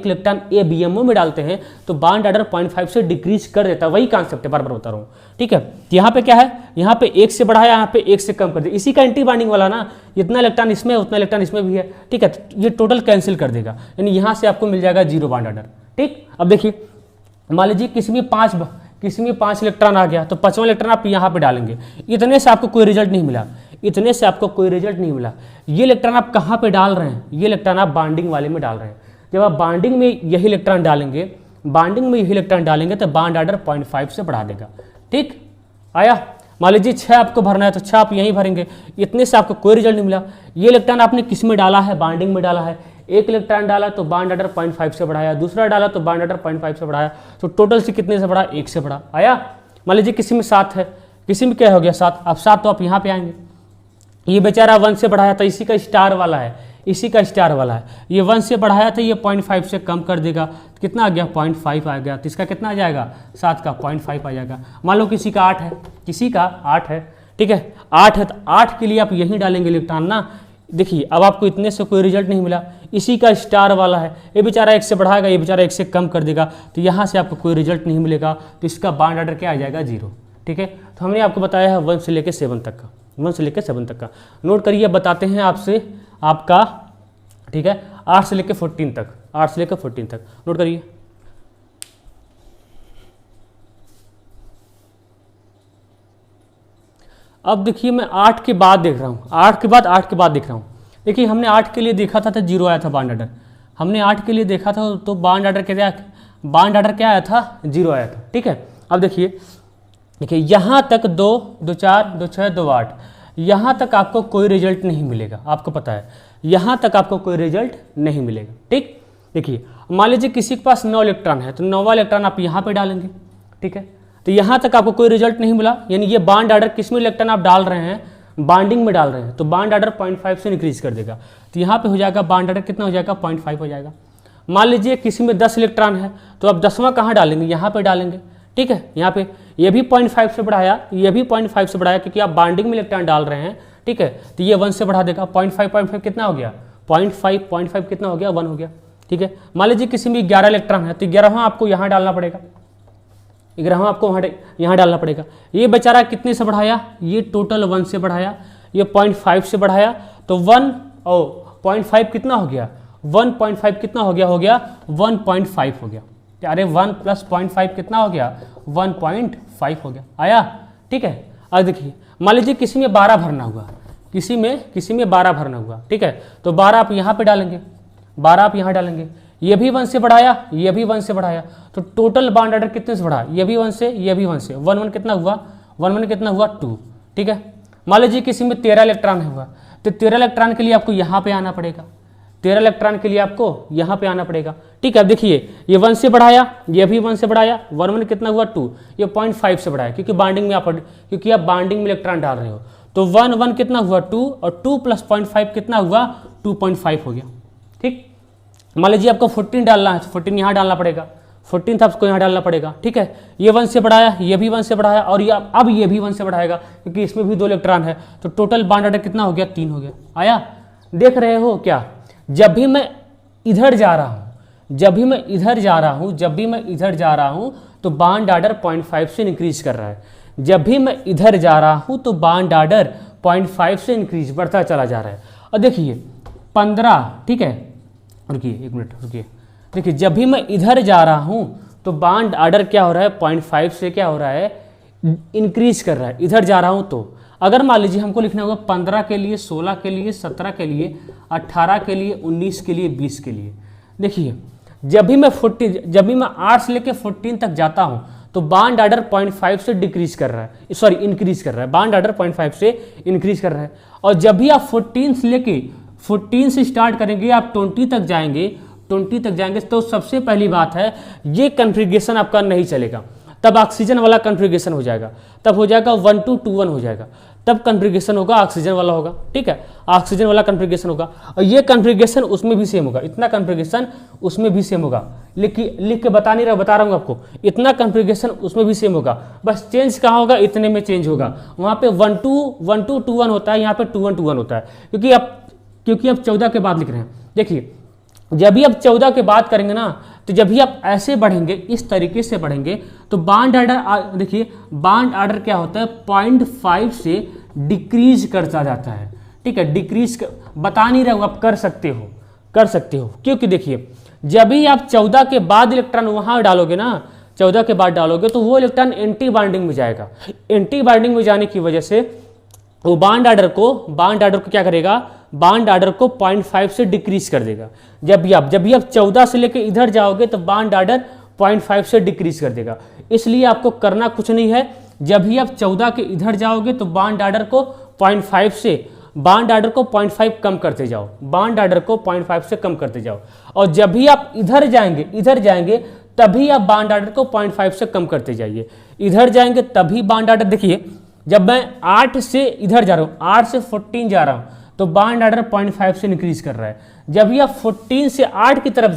इलेक्ट्रॉन ABMO में डालते हैं तो बॉन्ड ऑर्डर 0.5 से डिक्रीज कर देता है। वही कॉन्सेप्ट है, बार बार बता रहा हूँ, ठीक है। तो यहाँ पे क्या है, यहाँ पे 1 से बढ़ाया, यहाँ पे 1 से कम कर दिया। इसी का एंटी बॉन्डिंग वाला ना, इतना इलेक्ट्रॉन इसमें उतना इलेक्ट्रॉन इसमें भी है, ठीक है। तो ये टोटल कैंसिल कर देगा, यानी यहाँ से आपको मिल जाएगा 0 बॉन्ड ऑर्डर, ठीक। अब देखिए मान लीजिए किसी में 5 इलेक्ट्रॉन आ गया, तो 5वां इलेक्ट्रॉन आप यहाँ पे डालेंगे। इतने से आपको कोई रिजल्ट नहीं मिला, इतने से आपको कोई रिजल्ट नहीं मिला। ये इलेक्ट्रॉन आप कहाँ पे डाल रहे हैं, ये इलेक्ट्रॉन आप बॉन्डिंग वाले में डाल रहे हैं। जब आप बॉन्डिंग में यही इलेक्ट्रॉन डालेंगे, तो बॉन्ड ऑर्डर 0.5 से बढ़ा देगा, ठीक। आया, मान लीजिए 6 आपको भरना है तो 6 आप यहीं भरेंगे, इतने से आपको कोई रिजल्ट नहीं मिला। ये इलेक्ट्रॉन आपने किस में डाला है, बॉन्डिंग में डाला है। एक इलेक्ट्रॉन डाला तो बॉन्ड ऑर्डर 0.5 से बढ़ाया, दूसरा डाला तो बॉन्ड ऑर्डर 0.5 से बढ़ाया, तो टोटल से कितने से बढ़ा, 1 से बढ़ा। आया, मान लीजिए किसी में 7 है, किसी में क्या हो गया 7, अब 7 तो आप यहाँ पे आएंगे। ये बेचारा 1 से बढ़ाया था, इसी का स्टार वाला है, ये 1 से बढ़ाया था, ये 0.5 से कम कर देगा, कितना आ गया, 0.5 आ गया। तो इसका कितना आ जाएगा, 7 का 0.5 आ जाएगा। मान लो किसी का 8 है, ठीक है, 8 है तो 8 के लिए आप यहीं डालेंगे इलेक्ट्रॉन ना। देखिए अब आपको इतने से कोई रिजल्ट नहीं मिला, इसी का स्टार वाला है, ये बेचारा 1 से बढ़ाएगा, ये बेचारा 1 से कम कर देगा, तो यहाँ से आपको कोई रिजल्ट नहीं मिलेगा। तो इसका बॉन्ड ऑर्डर क्या आ जाएगा, 0, ठीक है। तो हमने आपको बताया है 1 से लेकर 7 तक का, 1 से लेकर 7 तक का। नोट करिए, बताते हैं आपसे आपका, ठीक है, 8 से लेकर 14 तक, 8 से लेकर 14 तक नोट करिए। अब देखिए मैं 8 के बाद देख रहा हूँ, 8 के बाद देख रहा हूँ। देखिए हमने 8 के लिए देखा था तो 0 आया था बॉन्ड ऑर्डर, हमने 8 के लिए देखा था तो बॉन्ड ऑर्डर क्या आया था, 0 आया था, ठीक है। अब देखिए यहाँ तक 2, 2, 4, 2, 6, 2, 8, यहाँ तक आपको कोई रिजल्ट नहीं मिलेगा, आपको पता है, यहाँ तक आपको कोई रिजल्ट नहीं मिलेगा, ठीक। देखिए मान लीजिए किसी के पास 9 इलेक्ट्रॉन है, तो 9वां इलेक्ट्रॉन आप यहाँ पे डालेंगे, ठीक है। तो यहाँ तक आपको कोई रिजल्ट नहीं मिला, यानी ये बॉन्ड ऑर्डर किसमें इलेक्ट्रॉन आप डाल रहे हैं, बॉन्डिंग में डाल रहे हैं, तो बॉन्ड ऑर्डर 0.5 से इंक्रीज कर देगा। तो यहाँ पे हो जाएगा बॉन्ड ऑर्डर कितना हो जाएगा, 0.5 हो जाएगा। मान लीजिए किसी में 10 इलेक्ट्रॉन है, तो आप 10वां कहाँ डालेंगे, यहाँ पे डालेंगे, ठीक है। यहाँ पे ये भी 0.5 से बढ़ाया, ये भी 0.5 से बढ़ाया, क्योंकि आप बॉन्डिंग में इलेक्ट्रॉन डाल रहे हैं, ठीक है। तो ये 1 से बढ़ा देगा, 0.5 कितना हो गया, 0.5 कितना हो गया, 1 हो गया, ठीक है। मान लीजिए किसी में 11 इलेक्ट्रॉन है, तो 11वां आपको यहाँ डालना पड़ेगा, 11वां आपको यहाँ डालना पड़ेगा। ये बेचारा कितने से बढ़ाया, ये टोटल 1 से बढ़ाया, ये 0.5 से बढ़ाया, तो 0.5 कितना हो गया, 1.5 कितना हो गया 1.5 हो गया। अरे 1 + 0.5 कितना हो गया, 1.5 हो गया। आया, ठीक है। अब देखिए मान लीजिए किसी में 12 भरना हुआ, किसी में 12 भरना हुआ, ठीक है। तो 12 आप यहाँ पे डालेंगे, 12 आप यहाँ डालेंगे, ये भी 1 से बढ़ाया, ये भी 1 से बढ़ाया, तो टोटल बॉन्ड ऑर्डर कितने से बढ़ा, ये भी 1 से, ये भी 1 से, 1 कितना हुआ, 1 कितना हुआ, 2, ठीक है। मान लीजिए किसी में 13 इलेक्ट्रॉन हुआ, तो 13 इलेक्ट्रॉन के लिए आपको यहाँ पे आना पड़ेगा, 13 इलेक्ट्रॉन के लिए आपको यहाँ पे आना पड़ेगा, ठीक है। अब देखिए ये 1 से बढ़ाया, ये भी 1 से बढ़ाया, 1 कितना हुआ, 2, ये 0.5 से बढ़ाया, क्योंकि बॉन्डिंग में आप बॉन्डिंग में इलेक्ट्रॉन डाल रहे हो, तो 1 कितना हुआ, 2, और 2 + 0.5 कितना हुआ, 2.5 हो गया, ठीक। मान लीजिए आपको 14 डालना है, तो 14 यहाँ डालना पड़ेगा, 14 आपको यहाँ डालना पड़ेगा, ठीक है। ये 1 से बढ़ाया, ये भी 1 से बढ़ाया, और ये अब ये भी 1 से बढ़ाएगा, क्योंकि इसमें भी 2 इलेक्ट्रॉन है, तो टोटल बॉन्ड ऑर्डर कितना हो गया, 3 हो गया। आया, देख रहे हो क्या, जब भी मैं इधर जा रहा हूँ, तो बॉन्ड ऑर्डर 0.5 से इंक्रीज कर रहा है, जब भी मैं इधर जा रहा हूँ तो बॉन्ड ऑर्डर 0.5 से इंक्रीज बढ़ता चला जा रहा है। और देखिए 15, ठीक है, रुकिए एक मिनट रुकिए, देखिए जब भी मैं इधर जा रहा हूँ तो बॉन्ड ऑर्डर क्या हो रहा है 0.5 से क्या हो रहा है इंक्रीज कर रहा है, इधर जा रहा हूँ तो। अगर मान लीजिए हमको लिखना होगा 15 के लिए, 16 के लिए, 17 के लिए, 18 के लिए, 19 के लिए, 20 के लिए, देखिए जब भी मैं 8 से लेकर 14 तक जाता हूँ तो बॉन्ड ऑर्डर 0.5 से डिक्रीज कर रहा है, सॉरी इंक्रीज कर रहा है, बॉन्ड ऑर्डर 0.5 से इंक्रीज कर रहा है। और जब भी आप 14 से स्टार्ट करेंगे, आप 20 तक जाएंगे, तो सबसे पहली बात है ये कन्फिग्रेशन आपका नहीं चलेगा, तब ऑक्सीजन वाला कन्फिग्रेशन हो जाएगा, तब हो जाएगा 12:1 हो जाएगा, तब कन्फिग्रेशन होगा ऑक्सीजन वाला होगा, ठीक है, ऑक्सीजन वाला कन्फिग्रेशन होगा। और ये कन्फिग्रेशन उसमें भी सेम होगा, इतना कन्फिग्रेशन उसमें भी सेम होगा, लिख के बता रहा हूँ आपको, इतना कन्फिग्रेशन उसमें भी सेम होगा, बस चेंज कहाँ होगा, इतने में चेंज होगा। वहाँ पे 12:1 होता है, यहाँ पे 21:1 होता है, क्योंकि अब 14 के बाद लिख रहे हैं। देखिए जब भी आप 14 के बाद करेंगे ना, तो जब भी आप ऐसे बढ़ेंगे, इस तरीके से बढ़ेंगे, तो बॉन्ड ऑर्डर, देखिए बॉन्ड ऑर्डर क्या होता है 0.5 से डिक्रीज करता जाता है, ठीक है, डिक्रीज बता नहीं रहा हूँ, आप कर सकते हो, क्योंकि देखिए जब भी आप 14 के बाद इलेक्ट्रॉन वहाँ डालोगे ना, 14 के बाद डालोगे तो वो इलेक्ट्रॉन एंटी बॉन्डिंग में जाएगा, एंटी बॉन्डिंग में जाने की वजह से वो बॉन्ड ऑर्डर को क्या करेगा, बॉन्ड ऑर्डर को 0.5 से डिक्रीज कर देगा। जब भी आप 14 से लेकर इधर जाओगे तो बॉन्ड ऑर्डर 0.5 से डिक्रीज कर देगा। इसलिए आपको करना कुछ नहीं है, जब भी आप 14 के इधर जाओगे तो बॉन्ड ऑर्डर को 0.5 कम करते जाओ, बॉन्ड ऑर्डर को 0.5 से कम करते जाओ। और जब भी आप इधर जाएंगे तभी आप बॉन्ड ऑर्डर को 0.5 से कम करते जाइए, इधर जाएंगे तभी बॉन्ड ऑर्डर, देखिए जब मैं 8 से इधर जा रहा हूँ, 8 से 14 जा रहा हूँ, तो बॉन्ड ऑर्डर 0.5 से इंक्रीज कर रहा है। जब भी आप 14 से 8 की तरफ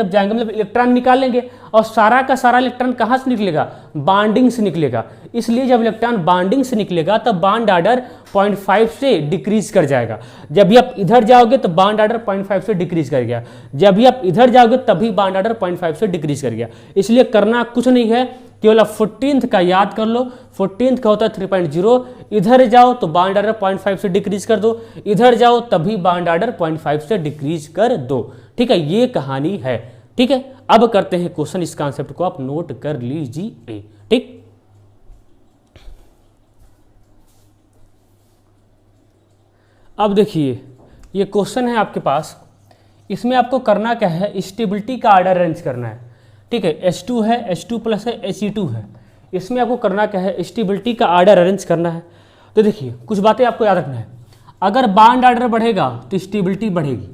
जाएंगे, मतलब इलेक्ट्रॉन निकालेंगे, और सारा का सारा इलेक्ट्रॉन कहाँ से निकलेगा, बॉन्डिंग से निकलेगा। इसलिए जब इलेक्ट्रॉन बॉन्डिंग से निकलेगा तब बॉन्ड ऑर्डर 0.5 से डिक्रीज कर जाएगा। जब भी आप इधर जाओगे तो बॉन्ड ऑर्डर 0.5 से डिक्रीज कर गया, जब भी आप इधर जाओगे तभी बॉन्ड ऑर्डर 0.5 से डिक्रीज कर गया। इसलिए करना कुछ नहीं है, केवल आप 14th का याद कर लो, 14th का होता है 3.0, इधर जाओ तो बॉन्ड ऑर्डर 0.5 से डिक्रीज कर दो, इधर जाओ तभी बॉन्ड ऑर्डर 0.5 से डिक्रीज कर दो, ठीक है, ये कहानी है, ठीक है। अब करते हैं क्वेश्चन, इस कॉन्सेप्ट को आप नोट कर लीजिए, ठीक। अब देखिए ये क्वेश्चन है आपके पास, इसमें आपको करना क्या है, स्टेबिलिटी का ऑर्डर अरेंज करना है, ठीक है, H2 है, H2 प्लस है, He2 है, इसमें आपको करना क्या है, स्टेबिलिटी का ऑर्डर अरेंज करना है। तो देखिए कुछ बातें आपको याद रखना है, अगर बॉन्ड ऑर्डर बढ़ेगा तो स्टेबिलिटी बढ़ेगी,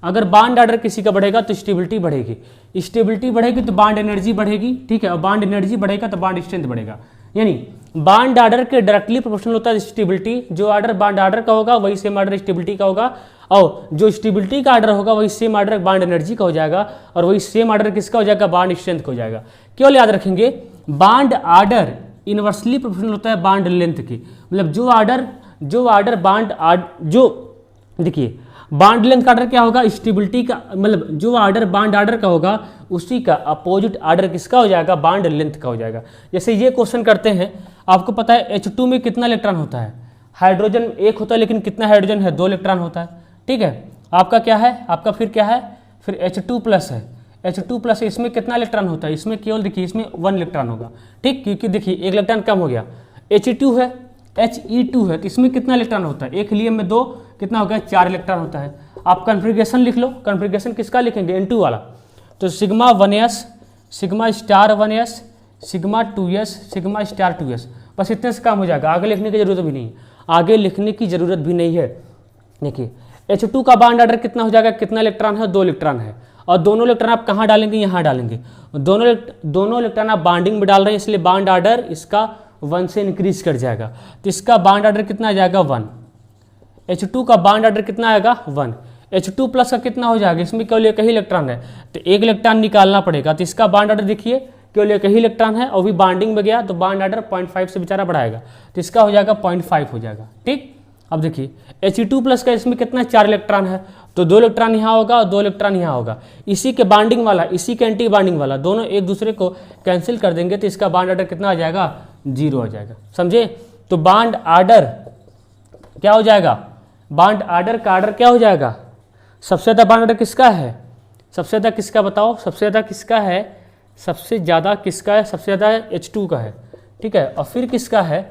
अगर बॉन्ड ऑर्डर किसी का बढ़ेगा तो स्टेबिलिटी बढ़ेगी, स्टेबिलिटी बढ़ेगी तो बॉन्ड एनर्जी बढ़ेगी, ठीक है, और बॉन्ड एनर्जी बढ़ेगा तो बॉन्ड स्ट्रेंथ बढ़ेगा। यानी बॉन्ड ऑर्डर के डायरेक्टली प्रोपोर्शनल होता है स्टेबिलिटी, जो ऑर्डर बॉन्ड ऑर्डर का होगा वही सेम ऑर्डर स्टेबिलिटी का होगा, और जो स्टेबिलिटी का ऑर्डर होगा वही सेम ऑर्डर बॉन्ड एनर्जी का हो जाएगा, और वही सेम ऑर्डर किसका हो जाएगा, बॉन्ड स्ट्रेंथ का हो जाएगा। केवल याद रखेंगे बॉन्ड ऑर्डर इनवर्सली प्रोपोर्शनल होता है बॉन्ड लेंथ की, मतलब देखिए बॉन्ड लेंथ का ऑर्डर क्या होगा, स्टेबिलिटी का, मतलब जो ऑर्डर बॉन्ड ऑर्डर का होगा उसी का अपोजिट ऑर्डर किसका हो जाएगा, बॉन्ड लेंथ का हो जाएगा। जैसे ये क्वेश्चन करते हैं, आपको पता है H2 में कितना इलेक्ट्रॉन होता है, हाइड्रोजन एक होता है, लेकिन कितना हाइड्रोजन है, 2 इलेक्ट्रॉन होता है, ठीक है। आपका क्या है, आपका फिर क्या है, फिर H2 प्लस है, H2 प्लस, इसमें कितना इलेक्ट्रॉन होता है, इसमें केवल देखिए इसमें 1 इलेक्ट्रॉन होगा, ठीक, क्योंकि देखिए एक इलेक्ट्रॉन कम हो गया। He2 है, तो इसमें कितना इलेक्ट्रॉन होता है, एक हीलियम में 2, कितना हो गया, 4 इलेक्ट्रॉन होता है। आप कन्फिग्रेशन लिख लो, कन्फिग्रेशन किसका लिखेंगे, N2 वाला, तो sigma 1s, sigma star 1s, sigma 2s, sigma star 2s, बस इतने से काम हो जाएगा, आगे लिखने की जरूरत भी नहीं है, आगे लिखने की जरूरत भी नहीं है। देखिए H2 का बॉन्ड ऑर्डर कितना हो जाएगा, कितना इलेक्ट्रॉन है, 2 इलेक्ट्रॉन है, और दोनों इलेक्ट्रॉन आप कहाँ डालेंगे, यहाँ डालेंगे, दोनों इलेक्ट्रॉन आप बॉन्डिंग में डाल रहे हैं, इसलिए बॉन्ड ऑर्डर इसका 1 से इंक्रीज कर जाएगा, तो इसका बॉन्ड ऑर्डर कितना आ जाएगा, 1। H2 का बॉन्ड ऑर्डर कितना आएगा, 1। H2 प्लस का कितना हो जाएगा, इसमें केवल एक ही इलेक्ट्रॉन है, तो एक इलेक्ट्रॉन निकालना पड़ेगा, तो इसका बॉन्ड ऑर्डर देखिए केवल एक ही इलेक्ट्रॉन है, और भी बॉन्डिंग में गया तो बॉन्ड ऑर्डर 0.5 से बेचारा बढ़ाएगा, तो इसका हो जाएगा 0.5 हो जाएगा, ठीक। अब देखिए He2 प्लस का इसमें कितना, 4 इलेक्ट्रॉन है, तो 2 इलेक्ट्रॉन यहाँ होगा और 2 इलेक्ट्रॉन यहाँ होगा, इसी के बॉन्डिंग वाला, इसी के एंटी बॉन्डिंग वाला, दोनों एक दूसरे को कैंसिल कर देंगे, तो इसका बॉन्ड ऑर्डर कितना आ जाएगा, 0 हो जाएगा, समझे। तो बॉन्ड ऑर्डर क्या हो जाएगा, बॉन्ड ऑर्डर का ऑर्डर क्या हो जाएगा, सबसे ज़्यादा बाउंड आर्डर किसका है? सबसे ज़्यादा किसका बताओ? सबसे ज़्यादा किसका है? सबसे ज़्यादा किसका है? सबसे ज़्यादा H2 का है, ठीक है। और फिर किसका है?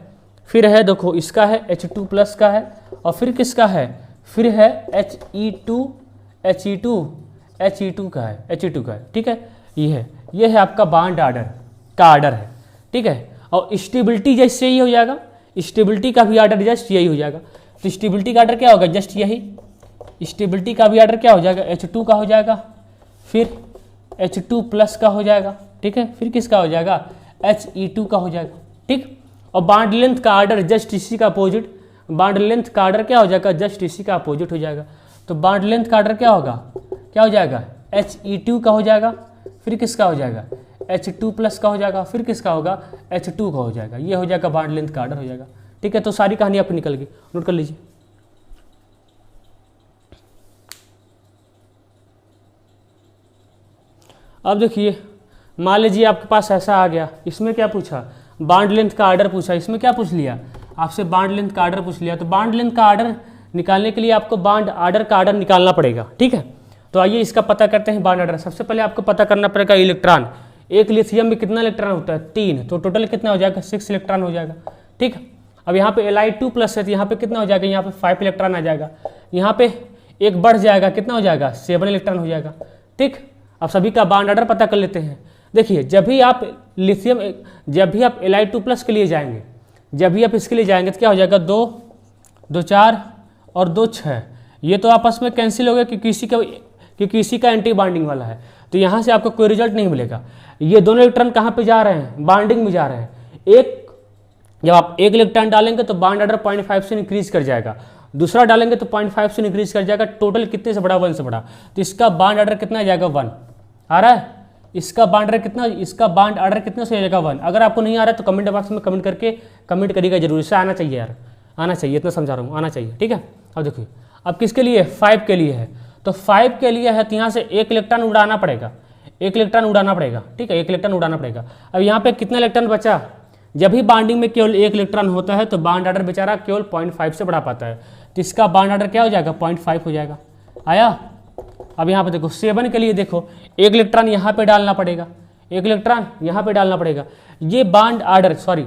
फिर है देखो इसका है H2 प्लस का है, और फिर किसका है? फिर है He2 का है, He2 का है, ठीक है। ये है आपका बाउंड आर्डर का आर्डर है, ठीक है। और स्टेबिलिटी जैसे ही हो जाएगा, स्टेबिलिटी का भी आर्डर जस्ट यही हो जाएगा। तो स्टेबिलिटी का आर्डर क्या होगा? जस्ट यही। स्टेबिलिटी का भी आर्डर क्या हो जाएगा? H2 का हो जाएगा, फिर H2 प्लस का हो जाएगा, ठीक है। फिर किसका हो जाएगा? He2 का हो जाएगा, ठीक। और बाउंड लेंथ का आर्डर जस्ट इसी का अपोजिट, बाउंड लेंथ का आर्डर क्या हो जाएगा? जस्ट इसी का अपोजिट हो जाएगा। तो बाउंड लेंथ का आर्डर क्या होगा? क्या हो जाएगा? He2 का हो जाएगा, फिर किसका हो जाएगा? H2 प्लस का हो जाएगा, फिर किसका होगा? H2 का हो जाएगा। ये हो जाएगा बाउंड लेंथ का आर्डर हो जाएगा, ठीक है। तो सारी कहानी आपकी निकल गई, नोट कर लीजिए। अब देखिए, मान लीजिए आपके पास ऐसा आ गया, इसमें क्या पूछा? बाउंड लेंथ का आर्डर पूछा। इसमें क्या पूछ लिया आपसे? बाउंड लेंथ का आर्डर पूछ लिया। तो बाउंड लेंथ का आर्डर निकालने के लिए आपको बाउंड आर्डर का आर्डर निकालना पड़ेगा, ठीक है। तो आइए इसका पता करते हैं बाउंड आर्डर। सबसे पहले आपको पता करना पड़ेगा इलेक्ट्रॉन। एक लिथियम में कितना इलेक्ट्रॉन होता है? 3। तो टोटल कितना हो जाएगा? 6 इलेक्ट्रॉन हो जाएगा, ठीक। अब यहाँ पे Li2 प्लस है, तो यहाँ पे कितना हो जाएगा? यहाँ पे 5 इलेक्ट्रॉन आ जाएगा। यहाँ पे एक बढ़ जाएगा, कितना हो जाएगा? 7 इलेक्ट्रॉन हो जाएगा, ठीक। अब सभी का बाउंड आर्डर पता कर लेते हैं। देखिए, जब भी आप Li2 प्लस के लिए जाएंगे, जब भी आप इसके लिए जाएंगे तो क्या हो जाएगा? 2, 2, 4 और 2, 6। ये तो आपस में कैंसिल हो गया क्योंकि इसी का एंटी बाइंडिंग वाला है, तो यहाँ से आपको कोई रिजल्ट नहीं मिलेगा। ये दोनों इलेक्ट्रॉन कहाँ पे जा रहे हैं? बाइंडिंग में जा रहे हैं। जब आप एक इलेक्ट्रॉन डालेंगे तो बाउंड आर्डर 0.5 से इंक्रीज कर जाएगा, दूसरा डालेंगे तो 0.5 से इंक्रीज कर जाएगा। टोटल कितने से बढ़ा? 1 से बढ़ा। तो इसका बाउंड आर्डर कितना आ जाएगा? 1 आ रहा है। इसका बाउंड आर्डर कितना? इसका बाउंड आर्डर कितना से हो जाएगा? 1। अगर आपको नहीं आ रहा है तो कमेंट बॉक्स में कमेंट करके कमेंट करिएगा जरूर। इससे आना चाहिए यार, आना चाहिए, इतना समझा रहा हूँ, आना चाहिए, ठीक है। अब देखिए, अब किसके लिए? 5 के लिए है। तो 5 के लिए है तो यहाँ से एक इलेक्ट्रॉन उड़ाना पड़ेगा, एक इलेक्ट्रॉन उड़ाना पड़ेगा, ठीक है। एक इलेक्ट्रॉन उड़ाना पड़ेगा। अब यहाँ पे कितना इलेक्ट्रॉन बचा? जब भी बाइंडिंग में केवल एक इलेक्ट्रॉन होता है तो बाउंड आर्डर बेचारा केवल 0.5 से बढ़ा पाता है। तो इसका बाउंड आर्डर क्या हो जाएगा? 0.5 हो जाएगा। आया? अब यहाँ पे देखो 7 के लिए देखो, एक इलेक्ट्रॉन यहाँ पे डालना पड़ेगा, एक इलेक्ट्रॉन यहाँ पे डालना पड़ेगा। ये बाउंड आर्डर, सॉरी,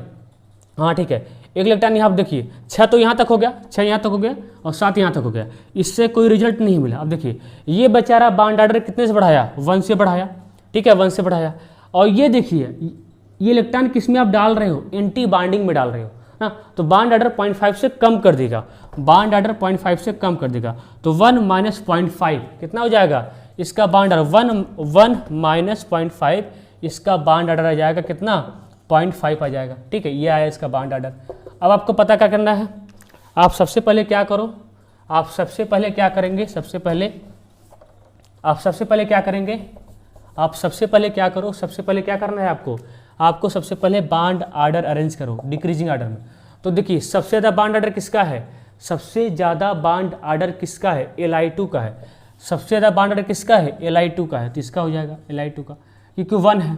हाँ ठीक है, एक इलेक्ट्रॉन यहाँ पे देखिए 6 तो यहाँ तक हो गया, 6 यहाँ तक हो गया और 7 यहाँ तक हो गया। इससे कोई रिजल्ट नहीं मिला। अब देखिए, ये बेचारा बाउंड आर्डर कितने से बढ़ाया? 1 से बढ़ाया, ठीक है, 1 से बढ़ाया। और ये देखिए, ये इलेक्ट्रॉन किस में आप डाल रहे हो? एंटी बाइंडिंग में डाल रहे हो ना, तो बाउंड आर्डर 0.5 से कम कर देगा, बाउंड आर्डर 0.5 से कम कर देगा। तो 1 माइनस 0.5 कितना हो जाएगा? इसका बाउंड आर्डर 1 माइनस 0.5, इसका बाउंड आर्डर आ जाएगा कितना? 0.5 आ जाएगा, ठीक है। ये आया इसका बाउंड आर्डर। अब आपको पता क्या करना है? आप सबसे पहले क्या करो? आप सबसे पहले क्या करेंगे? सबसे पहले क्या करेंगे? आप सबसे पहले क्या करो? सबसे पहले क्या करना है आपको? आपको सबसे पहले बाउंड आर्डर अरेंज करो डिक्रीजिंग आर्डर में। तो देखिए, सबसे ज़्यादा बाउंड आर्डर किसका है? सबसे ज़्यादा बाउंड आर्डर किसका है? Li2 का है। सबसे ज़्यादा बाउंड आर्डर किसका है? Li2 का है, तो इसका हो जाएगा Li2 का, क्योंकि 1 है,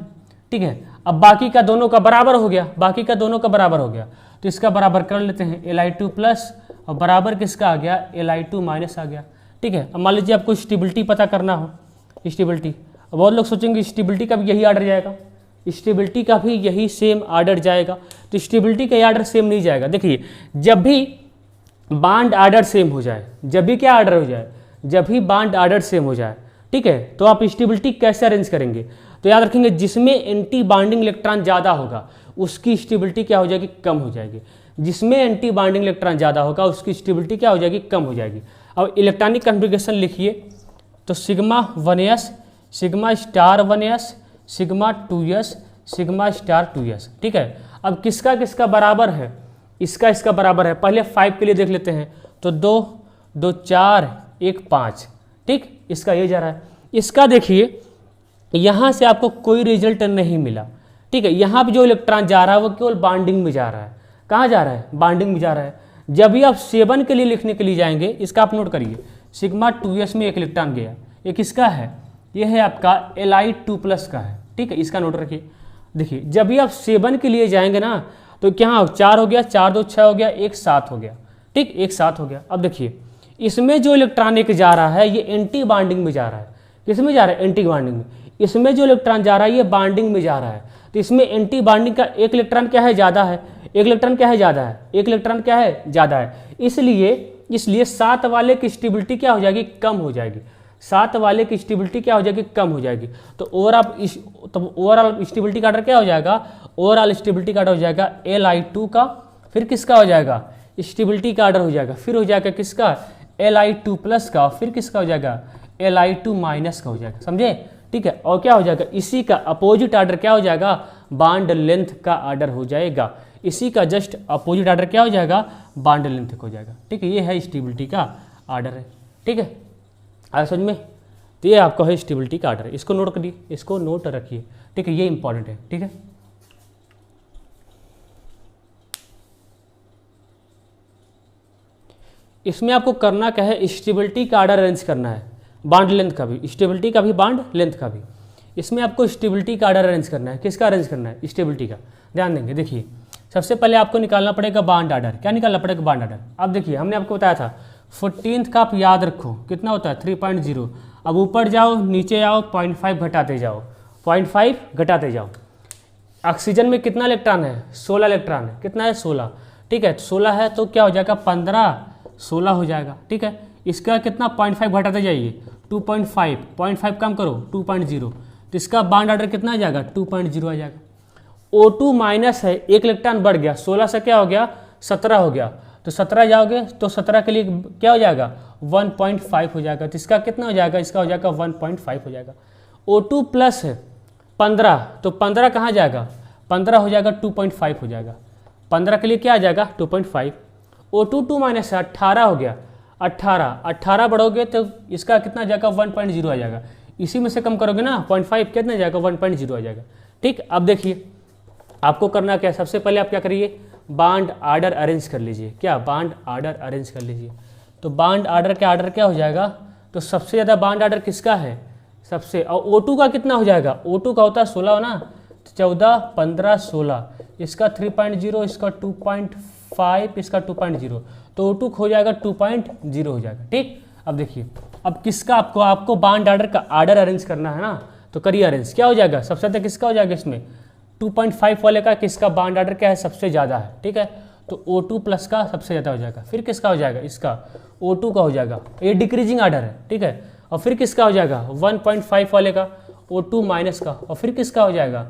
ठीक है। अब बाकी का दोनों का बराबर हो गया, बाकी का दोनों का बराबर हो गया, तो इसका बराबर कर लेते हैं। Li2 प्लस और बराबर किसका आ गया? Li2 माइनस आ गया, ठीक है। अब मान लीजिए आपको स्टेबिलिटी पता करना हो, स्टेबिलिटी। अब बहुत लोग सोचेंगे स्टेबिलिटी का भी यही आर्डर जाएगा, स्टेबिलिटी का भी यही सेम आर्डर जाएगा, तो स्टेबिलिटी का आर्डर सेम नहीं जाएगा। देखिए, जब भी बाउंड आर्डर सेम हो जाए, जब भी क्या आर्डर हो जाए? जब भी बाउंड आर्डर सेम हो जाए, ठीक है, तो आप स्टेबिलिटी कैसे अरेंज करेंगे? तो याद रखेंगे, जिसमें एंटी बाइंडिंग इलेक्ट्रॉन ज़्यादा होगा उसकी स्टेबिलिटी क्या हो जाएगी? कम हो जाएगी। जिसमें एंटी बाइंडिंग इलेक्ट्रॉन ज़्यादा होगा उसकी स्टेबिलिटी क्या हो जाएगी? कम हो जाएगी। अब इलेक्ट्रॉनिक कॉन्फ़िगरेशन लिखिए, तो sigma 1s, sigma star 1s, sigma 2s, sigma star 2s, ठीक है। अब किसका किसका बराबर है? इसका बराबर है। पहले 5 के लिए देख लेते हैं, तो 2, 2, 4, 1, 5, ठीक, इसका ये जा रहा है। इसका देखिए, यहाँ से आपको कोई रिजल्ट नहीं मिला, ठीक है। यहाँ पे जो इलेक्ट्रॉन जा रहा है वो केवल बाइंडिंग में जा रहा है। कहाँ जा रहा है? बाइंडिंग में जा रहा है। जब भी आप 7 के लिए लिखने के लिए जाएंगे, इसका आप नोट करिए, सिग्मा 2s में एक इलेक्ट्रॉन गया, ये किसका है? ये है आपका Li2 प्लस का है, ठीक है, इसका नोट रखिए। देखिए, जब भी आप 7 के लिए जाएंगे ना, तो क्या 4 हो गया, 4, 2, 6 हो गया, 1, 7 हो गया, ठीक, 1, 7 हो गया। अब देखिए, इसमें जो इलेक्ट्रॉन एक जा रहा है ये एंटी बॉन्डिंग में जा रहा है। किस में जा रहा है? एंटी बॉन्डिंग में। इसमें जो इलेक्ट्रॉन जा रहा है ये बॉन्डिंग में जा रहा है, तो इसमें एंटी बॉन्डिंग का एक इलेक्ट्रॉन क्या है? ज़्यादा है। एक इलेक्ट्रॉन क्या है? ज़्यादा है। एक इलेक्ट्रॉन क्या है? ज़्यादा है। इसलिए 7 वाले की स्टेबिलिटी क्या हो जाएगी? कम हो जाएगी। 7 वाले की स्टेबिलिटी क्या हो जाएगी? कम हो जाएगी। तो ओवरऑल स्टेबिलिटी का ऑर्डर क्या हो जाएगा? ओवरऑल स्टेबिलिटी का ऑर्डर हो जाएगा Li2 का, फिर किसका हो जाएगा? स्टेबिलिटी का ऑर्डर हो जाएगा, फिर हो जाएगा किसका? Li2 प्लस का, फिर किसका हो जाएगा? Li2 माइनस का हो जाएगा। समझे? ठीक है। और क्या हो जाएगा? इसी का अपोजिट ऑर्डर क्या हो जाएगा? बॉन्ड लेंथ का ऑर्डर हो जाएगा। इसी का जस्ट अपोजिट ऑर्डर क्या हो जाएगा? बॉन्ड लेंथ हो जाएगा। ठीक है, ये है स्टेबिलिटी का ऑर्डर है। ठीक है, आया समझ में? तो ये आपका है स्टेबिलिटी का ऑर्डर, इसको नोट करिए, इसको नोट रखिए। ठीक है, ये इंपॉर्टेंट है। ठीक है, इसमें आपको करना क्या है? स्टेबिलिटी का ऑर्डर अरेंज करना है, बॉन्ड लेंथ का भी, स्टेबिलिटी का भी, बॉन्ड लेंथ का भी। इसमें आपको स्टेबिलिटी का ऑर्डर अरेंज करना है। किसका अरेंज करना है? स्टेबिलिटी का। ध्यान देंगे, देखिए सबसे पहले आपको निकालना पड़ेगा बॉन्ड ऑर्डर। क्या निकालना पड़ेगा? Bond order. अब देखिए हमने आपको बताया था 14th का आप याद रखो कितना होता है? 3.0। अब ऊपर जाओ, नीचे आओ, 0.5 घटाते जाओ, 0.5 घटाते जाओ। ऑक्सीजन में कितना इलेक्ट्रॉन है? 16 इलेक्ट्रॉन है। कितना है? 16। ठीक है, 16 है तो क्या हो जाएगा? 15, 16 हो जाएगा। ठीक है, इसका कितना? 0.5 घटाते जाइए, 2.5, 0.5 कम करो, 2.0, तो इसका बॉन्ड ऑर्डर कितना आ जाएगा? 2.0 आ जाएगा। O2 माइनस है, एक इलेक्ट्रॉन बढ़ गया, 16 से क्या हो गया? 17 हो गया, तो 17 जाओगे तो 17 के लिए क्या हो जाएगा? 1.5 हो जाएगा। तो इसका कितना हो जाएगा? इसका हो जाएगा 1.5 हो जाएगा। O2 प्लस है 15, तो 15 कहाँ जाएगा? 15 हो जाएगा 2.5 हो जाएगा। 15 के लिए क्या आ जाएगा? 2.5। O2 2 माइनस है 18 हो गया, 18 बढ़ोगे तो इसका कितना जाएगा? 1.0 आ जाएगा। इसी में से कम करोगे ना 0.5, कितना जाएगा? 1.0 आ जाएगा। ठीक, अब देखिए आपको करना क्या है? सबसे पहले आप क्या करिए? बॉन्ड ऑर्डर अरेंज कर लीजिए। क्या? बॉन्ड ऑर्डर अरेंज कर लीजिए। तो बॉन्ड ऑर्डर का ऑर्डर क्या हो जाएगा? तो सबसे ज़्यादा बॉन्ड ऑर्डर किसका है? सबसे। और O2 का कितना हो जाएगा? O2 का होता है 16 हो ना, तो 14, 15, 16, इसका 3.0, इसका 2.5, इसका 2.0, तो O2 हो जाएगा 2.0 हो जाएगा। ठीक, अब देखिए अब किसका आपको बॉन्ड ऑर्डर का ऑर्डर अरेंज करना है ना, तो करिए अरेंज। क्या हो जाएगा? सबसे ज़्यादा किसका हो जाएगा इसमें? 2.5 वाले का किसका बॉन्ड ऑर्डर क्या है? सबसे ज़्यादा है। ठीक है, तो O2 प्लस का सबसे ज़्यादा हो जाएगा। फिर किसका हो जाएगा? इसका O2 का हो जाएगा, ये डिक्रीजिंग ऑर्डर है। ठीक है, और फिर किसका हो जाएगा? 1.5 वाले का O2 माइनस का, और फिर किसका हो जाएगा?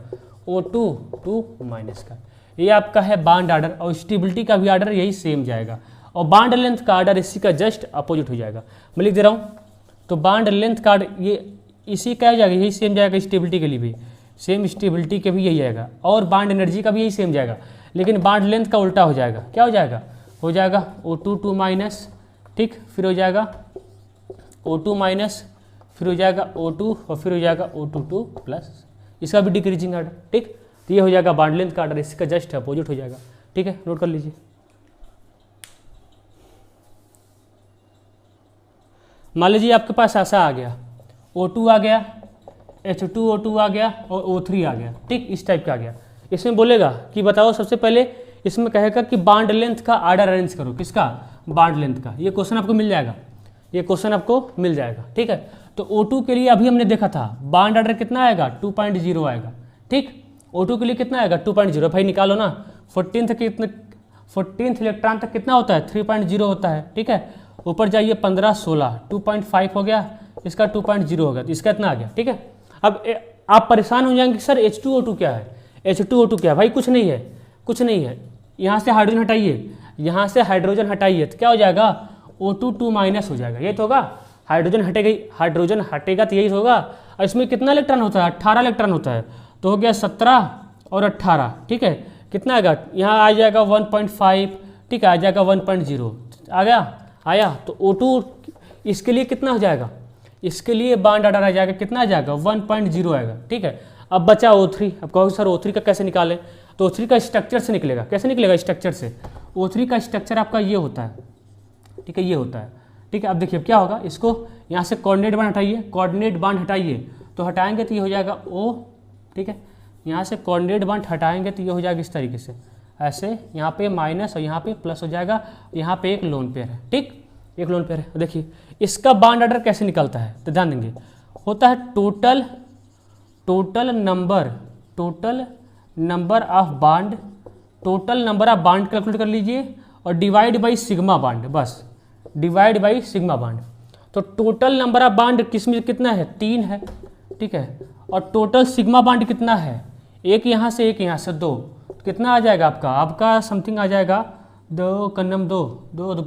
O2 2 माइनस का। ये आपका है बॉन्ड ऑर्डर, और स्टेबिलिटी का भी ऑर्डर यही सेम जाएगा, और बॉन्ड लेंथ का ऑर्डर इसी का जस्ट अपोजिट हो जाएगा। मैं लिख दे रहा हूँ, तो बॉन्ड लेंथ का ये इसी का हो जाएगा, यही सेम जाएगा। स्टेबिलिटी के लिए भी सेम, स्टेबिलिटी के भी यही आएगा, और बॉन्ड एनर्जी का भी यही सेम जाएगा, लेकिन बॉन्ड लेंथ का उल्टा हो जाएगा। क्या हो जाएगा? हो जाएगा O2 2 माइनस, ठीक, फिर हो जाएगा O2 माइनस, फिर हो जाएगा O2, और फिर हो जाएगा O2 2 प्लस, इसका भी डिक्रीजिंग ऑर्डर। ठीक, तो ये हो जाएगा बॉन्ड लेंथ का ऑर्डर, इसका जस्ट अपोजिट हो जाएगा। ठीक है, नोट कर लीजिए। मान लीजिए आपके पास ऐसा आ गया, O2 आ गया, H2O2 आ गया, और O3 आ गया। ठीक, इस टाइप का आ गया। इसमें बोलेगा कि बताओ, सबसे पहले इसमें कहेगा कि बॉन्ड लेंथ का ऑर्डर अरेंज करो। किसका? बॉन्ड लेंथ का। ये क्वेश्चन आपको मिल जाएगा, ये क्वेश्चन आपको मिल जाएगा। ठीक है, तो O2 के लिए अभी हमने देखा था बॉन्ड ऑर्डर कितना आएगा? 2.0 आएगा। ठीक, O2 के लिए कितना आएगा? 2.0। भाई निकालो ना, 14th इलेक्ट्रॉन तक कितना होता है? 3.0 होता है। ठीक है, ऊपर जाइए 15, 16, 2.5 हो गया, इसका 2.0 हो गया, तो इसका इतना आ गया। ठीक है, अब आप परेशान हो जाएंगे सर H2O2 क्या है? H2O2 क्या है? भाई कुछ नहीं है, कुछ नहीं है। यहाँ से हाइड्रोजन हटाइए, यहाँ से हाइड्रोजन हटाइए, तो क्या हो जाएगा? O2 2 माइनस हो जाएगा। ये तो होगा, हाइड्रोजन हटेगा तो यही होगा। और इसमें कितना इलेक्ट्रॉन होता है? 18 इलेक्ट्रॉन होता है, तो हो गया 17 और 18। ठीक है, कितना आएगा? यहाँ आ जाएगा 1.5, ठीक है, आ जाएगा 1.0 आ गया, आया। तो O2 इसके लिए कितना हो जाएगा? इसके लिए बॉन्ड ऑर्डर आ जाएगा, कितना आ जाएगा? 1.0 आएगा। ठीक है, अब बचा O3। अब कहोगे सर O3 का कैसे निकालें? तो O3 का स्ट्रक्चर से निकलेगा। कैसे निकलेगा? स्ट्रक्चर से। O3 का स्ट्रक्चर आपका ये होता है। ठीक है, ये होता है। ठीक है, अब देखिए क्या होगा, इसको यहाँ से कोऑर्डिनेट बॉन्ड हटाइए, कोऑर्डिनेट बॉन्ड हटाइए, तो हटाएंगे तो ये हो जाएगा O। ठीक है, यहाँ से कोऑर्डिनेट बॉन्ड हटाएंगे तो ये हो जाएगा इस तरीके से, ऐसे यहाँ पे माइनस और यहाँ पे प्लस हो जाएगा, यहाँ पे एक लोन पेयर है। ठीक, एक लोन पेयर है। देखिए इसका बॉन्ड ऑर्डर कैसे निकलता है, तो ध्यान देंगे, होता है total number of bond, total number of bond calculate कर लीजिए और डिवाइड बाई सिग्मा बॉन्ड, बस डिवाइड बाई सिग्मा बॉन्ड। तो टोटल नंबर ऑफ बॉन्ड किसमें कितना है, 3 है, ठीक है, और टोटल सिग्मा बॉन्ड कितना है, एक यहाँ से एक यहाँ से 2, कितना आ जाएगा आपका समथिंग आ जाएगा 2 कन्नम 2 2 2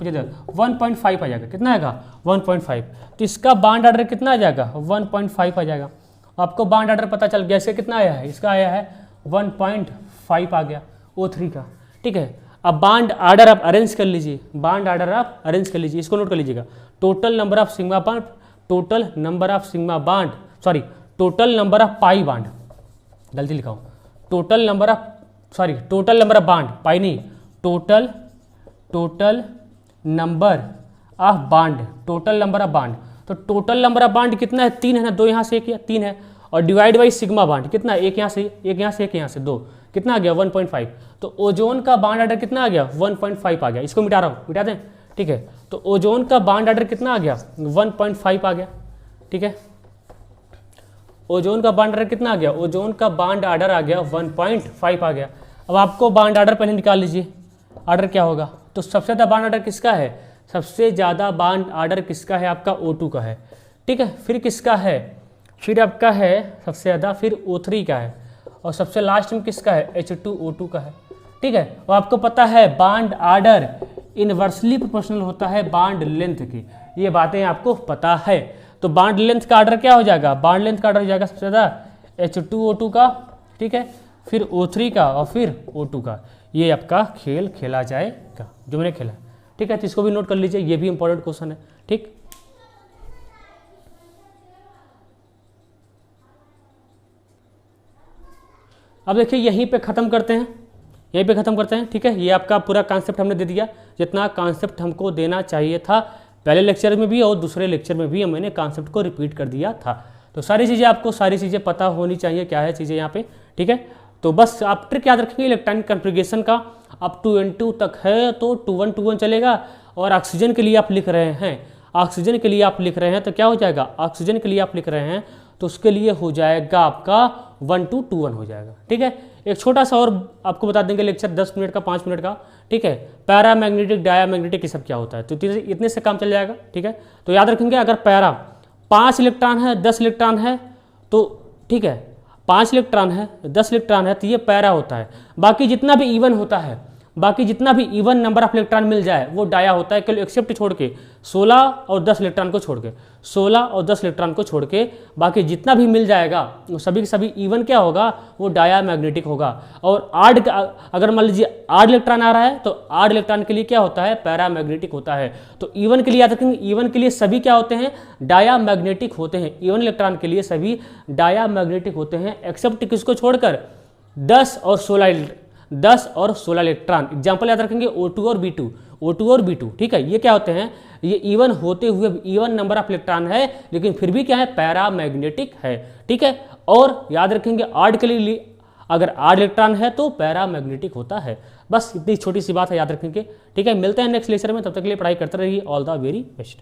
1.5 आ जाएगा, कितना आएगा 1.5। तो इसका बॉन्ड ऑर्डर कितना आ जाएगा 1.5 आ जाएगा। आपको बॉन्ड ऑर्डर पता चल गया, इसका कितना आया है, इसका आया है 1.5 आ गया O3 का, ठीक है। अब बॉन्ड ऑर्डर आप अरेंज कर लीजिए, बॉन्ड ऑर्डर आप अरेंज कर लीजिए, इसको नोट कर लीजिएगा, total number of sigma bond, total number of sigma bond, sorry total number of pi bond, गलती लिखा हूँ, टोटल नंबर ऑफ बॉन्ड, पाई नहीं, total number of bond, total number of bond. तो टोटल नंबर ऑफ बॉन्ड कितना है, 3 है ना, 2 यहाँ से 1 3 है, और डिवाइड बाई सिग्मा बॉन्ड कितना, एक यहाँ से एक यहाँ से एक यहाँ से 2, कितना आ गया 1.5। तो ओजोन का बॉन्ड ऑर्डर कितना आ गया 1.5 आ गया, इसको मिटा रहा हूँ, मिटा दें, ठीक है। तो ओजोन का बॉन्ड ऑर्डर कितना आ गया 1.5 आ गया, ठीक है। ओजोन का बॉन्ड ऑर्डर कितना आ गया, ओजोन का बॉन्ड ऑर्डर आ गया 1.5 आ गया। अब आपको बॉन्ड ऑर्डर पहले निकाल लीजिए, ऑर्डर क्या होगा, तो सबसे ज़्यादा बॉन्ड ऑर्डर किसका है, सबसे ज़्यादा बॉन्ड ऑर्डर किसका है, आपका O2 का है, ठीक है। फिर किसका है, फिर आपका है सबसे ज़्यादा, फिर O3 का है, और सबसे लास्ट में किसका है H2O2 का है, ठीक है। और आपको पता है बॉन्ड ऑर्डर इनवर्सली प्रोपोर्शनल होता है बॉन्ड लेंथ की, ये बातें आपको पता है। तो बॉन्ड लेंथ का ऑर्डर क्या हो जाएगा, बॉन्ड लेंथ का ऑर्डर हो जाएगा सबसे ज़्यादा H2O2 का, ठीक है, फिर O3 का और फिर O2 का। ये आपका खेल खेला जाएगा जो मैंने खेला, ठीक है। तो इसको भी नोट कर लीजिए, ये भी इंपॉर्टेंट क्वेश्चन है, ठीक। अब देखिए यहीं पे ख़त्म करते हैं, यहीं पे ख़त्म करते हैं, ठीक है। ये आपका पूरा कॉन्सेप्ट हमने दे दिया, जितना कॉन्सेप्ट हमको देना चाहिए था पहले लेक्चर में भी और दूसरे लेक्चर में भी मैंने कॉन्सेप्ट को रिपीट कर दिया था। तो सारी चीज़ें आपको सारी चीज़ें पता होनी चाहिए, क्या है चीज़ें यहाँ पे, ठीक है। तो बस आप ट्रिक याद रखेंगे, इलेक्ट्रॉनिक कॉन्फ़िगरेशन का अब 2n2 तक है तो 2 1 चलेगा। और ऑक्सीजन के लिए आप लिख रहे हैं, ऑक्सीजन के लिए आप लिख रहे हैं तो क्या हो जाएगा, ऑक्सीजन के लिए आप लिख रहे हैं तो उसके लिए हो जाएगा आपका 1 2 2 1 हो जाएगा, ठीक है। एक छोटा सा और आपको बता देंगे लेक्चर 10 मिनट का 5 मिनट का, ठीक है। पैरामैग्नेटिक डायामैग्नेटिक ये सब क्या होता है, तो इतने से काम चल जाएगा, ठीक है। तो याद रखेंगे अगर पैरा 5 इलेक्ट्रॉन है 10 इलेक्ट्रॉन है तो ठीक है, 5 इलेक्ट्रॉन है 10 इलेक्ट्रॉन है तो ये पैरा होता है। बाकी जितना भी इवन होता है, बाकी जितना भी इवन नंबर ऑफ इलेक्ट्रॉन मिल जाए वो डाया होता है, केवल एक्सेप्ट छोड़ के 16 और 10 इलेक्ट्रॉन को छोड़ के, 16 और 10 इलेक्ट्रॉन को छोड़ के बाकी जितना भी मिल जाएगा वो सभी के सभी इवन क्या होगा, वो डाया मैग्नेटिक होगा। और आड अगर मान लीजिए 8 इलेक्ट्रॉन आ रहा है तो 8 इलेक्ट्रॉन के लिए क्या होता है, पैरा मैग्नेटिक होता है। तो इवन के लिए याद रखेंगे, इवन के लिए सभी क्या होते हैं, डाया मैग्नेटिक होते हैं। इवन इलेक्ट्रॉन के लिए सभी डाया मैग्नेटिक होते हैं, एक्सेप्ट किसको छोड़कर 10 और 16 इलेक्ट्रॉन। एग्जाम्पल याद रखेंगे O2 और B2, O2 और B2, ठीक है। ये क्या होते हैं, ये इवन होते हुए इवन नंबर ऑफ इलेक्ट्रॉन है लेकिन फिर भी क्या है, पैरामैग्नेटिक है, ठीक है। और याद रखेंगे ऑड के लिए अगर 8 इलेक्ट्रॉन है तो पैरामैग्नेटिक होता है। बस इतनी छोटी सी बात है, याद रखेंगे, ठीक है। मिलते हैं नेक्स्ट लेक्चर में, तब तक के लिए पढ़ाई करते रहिए। All the very best.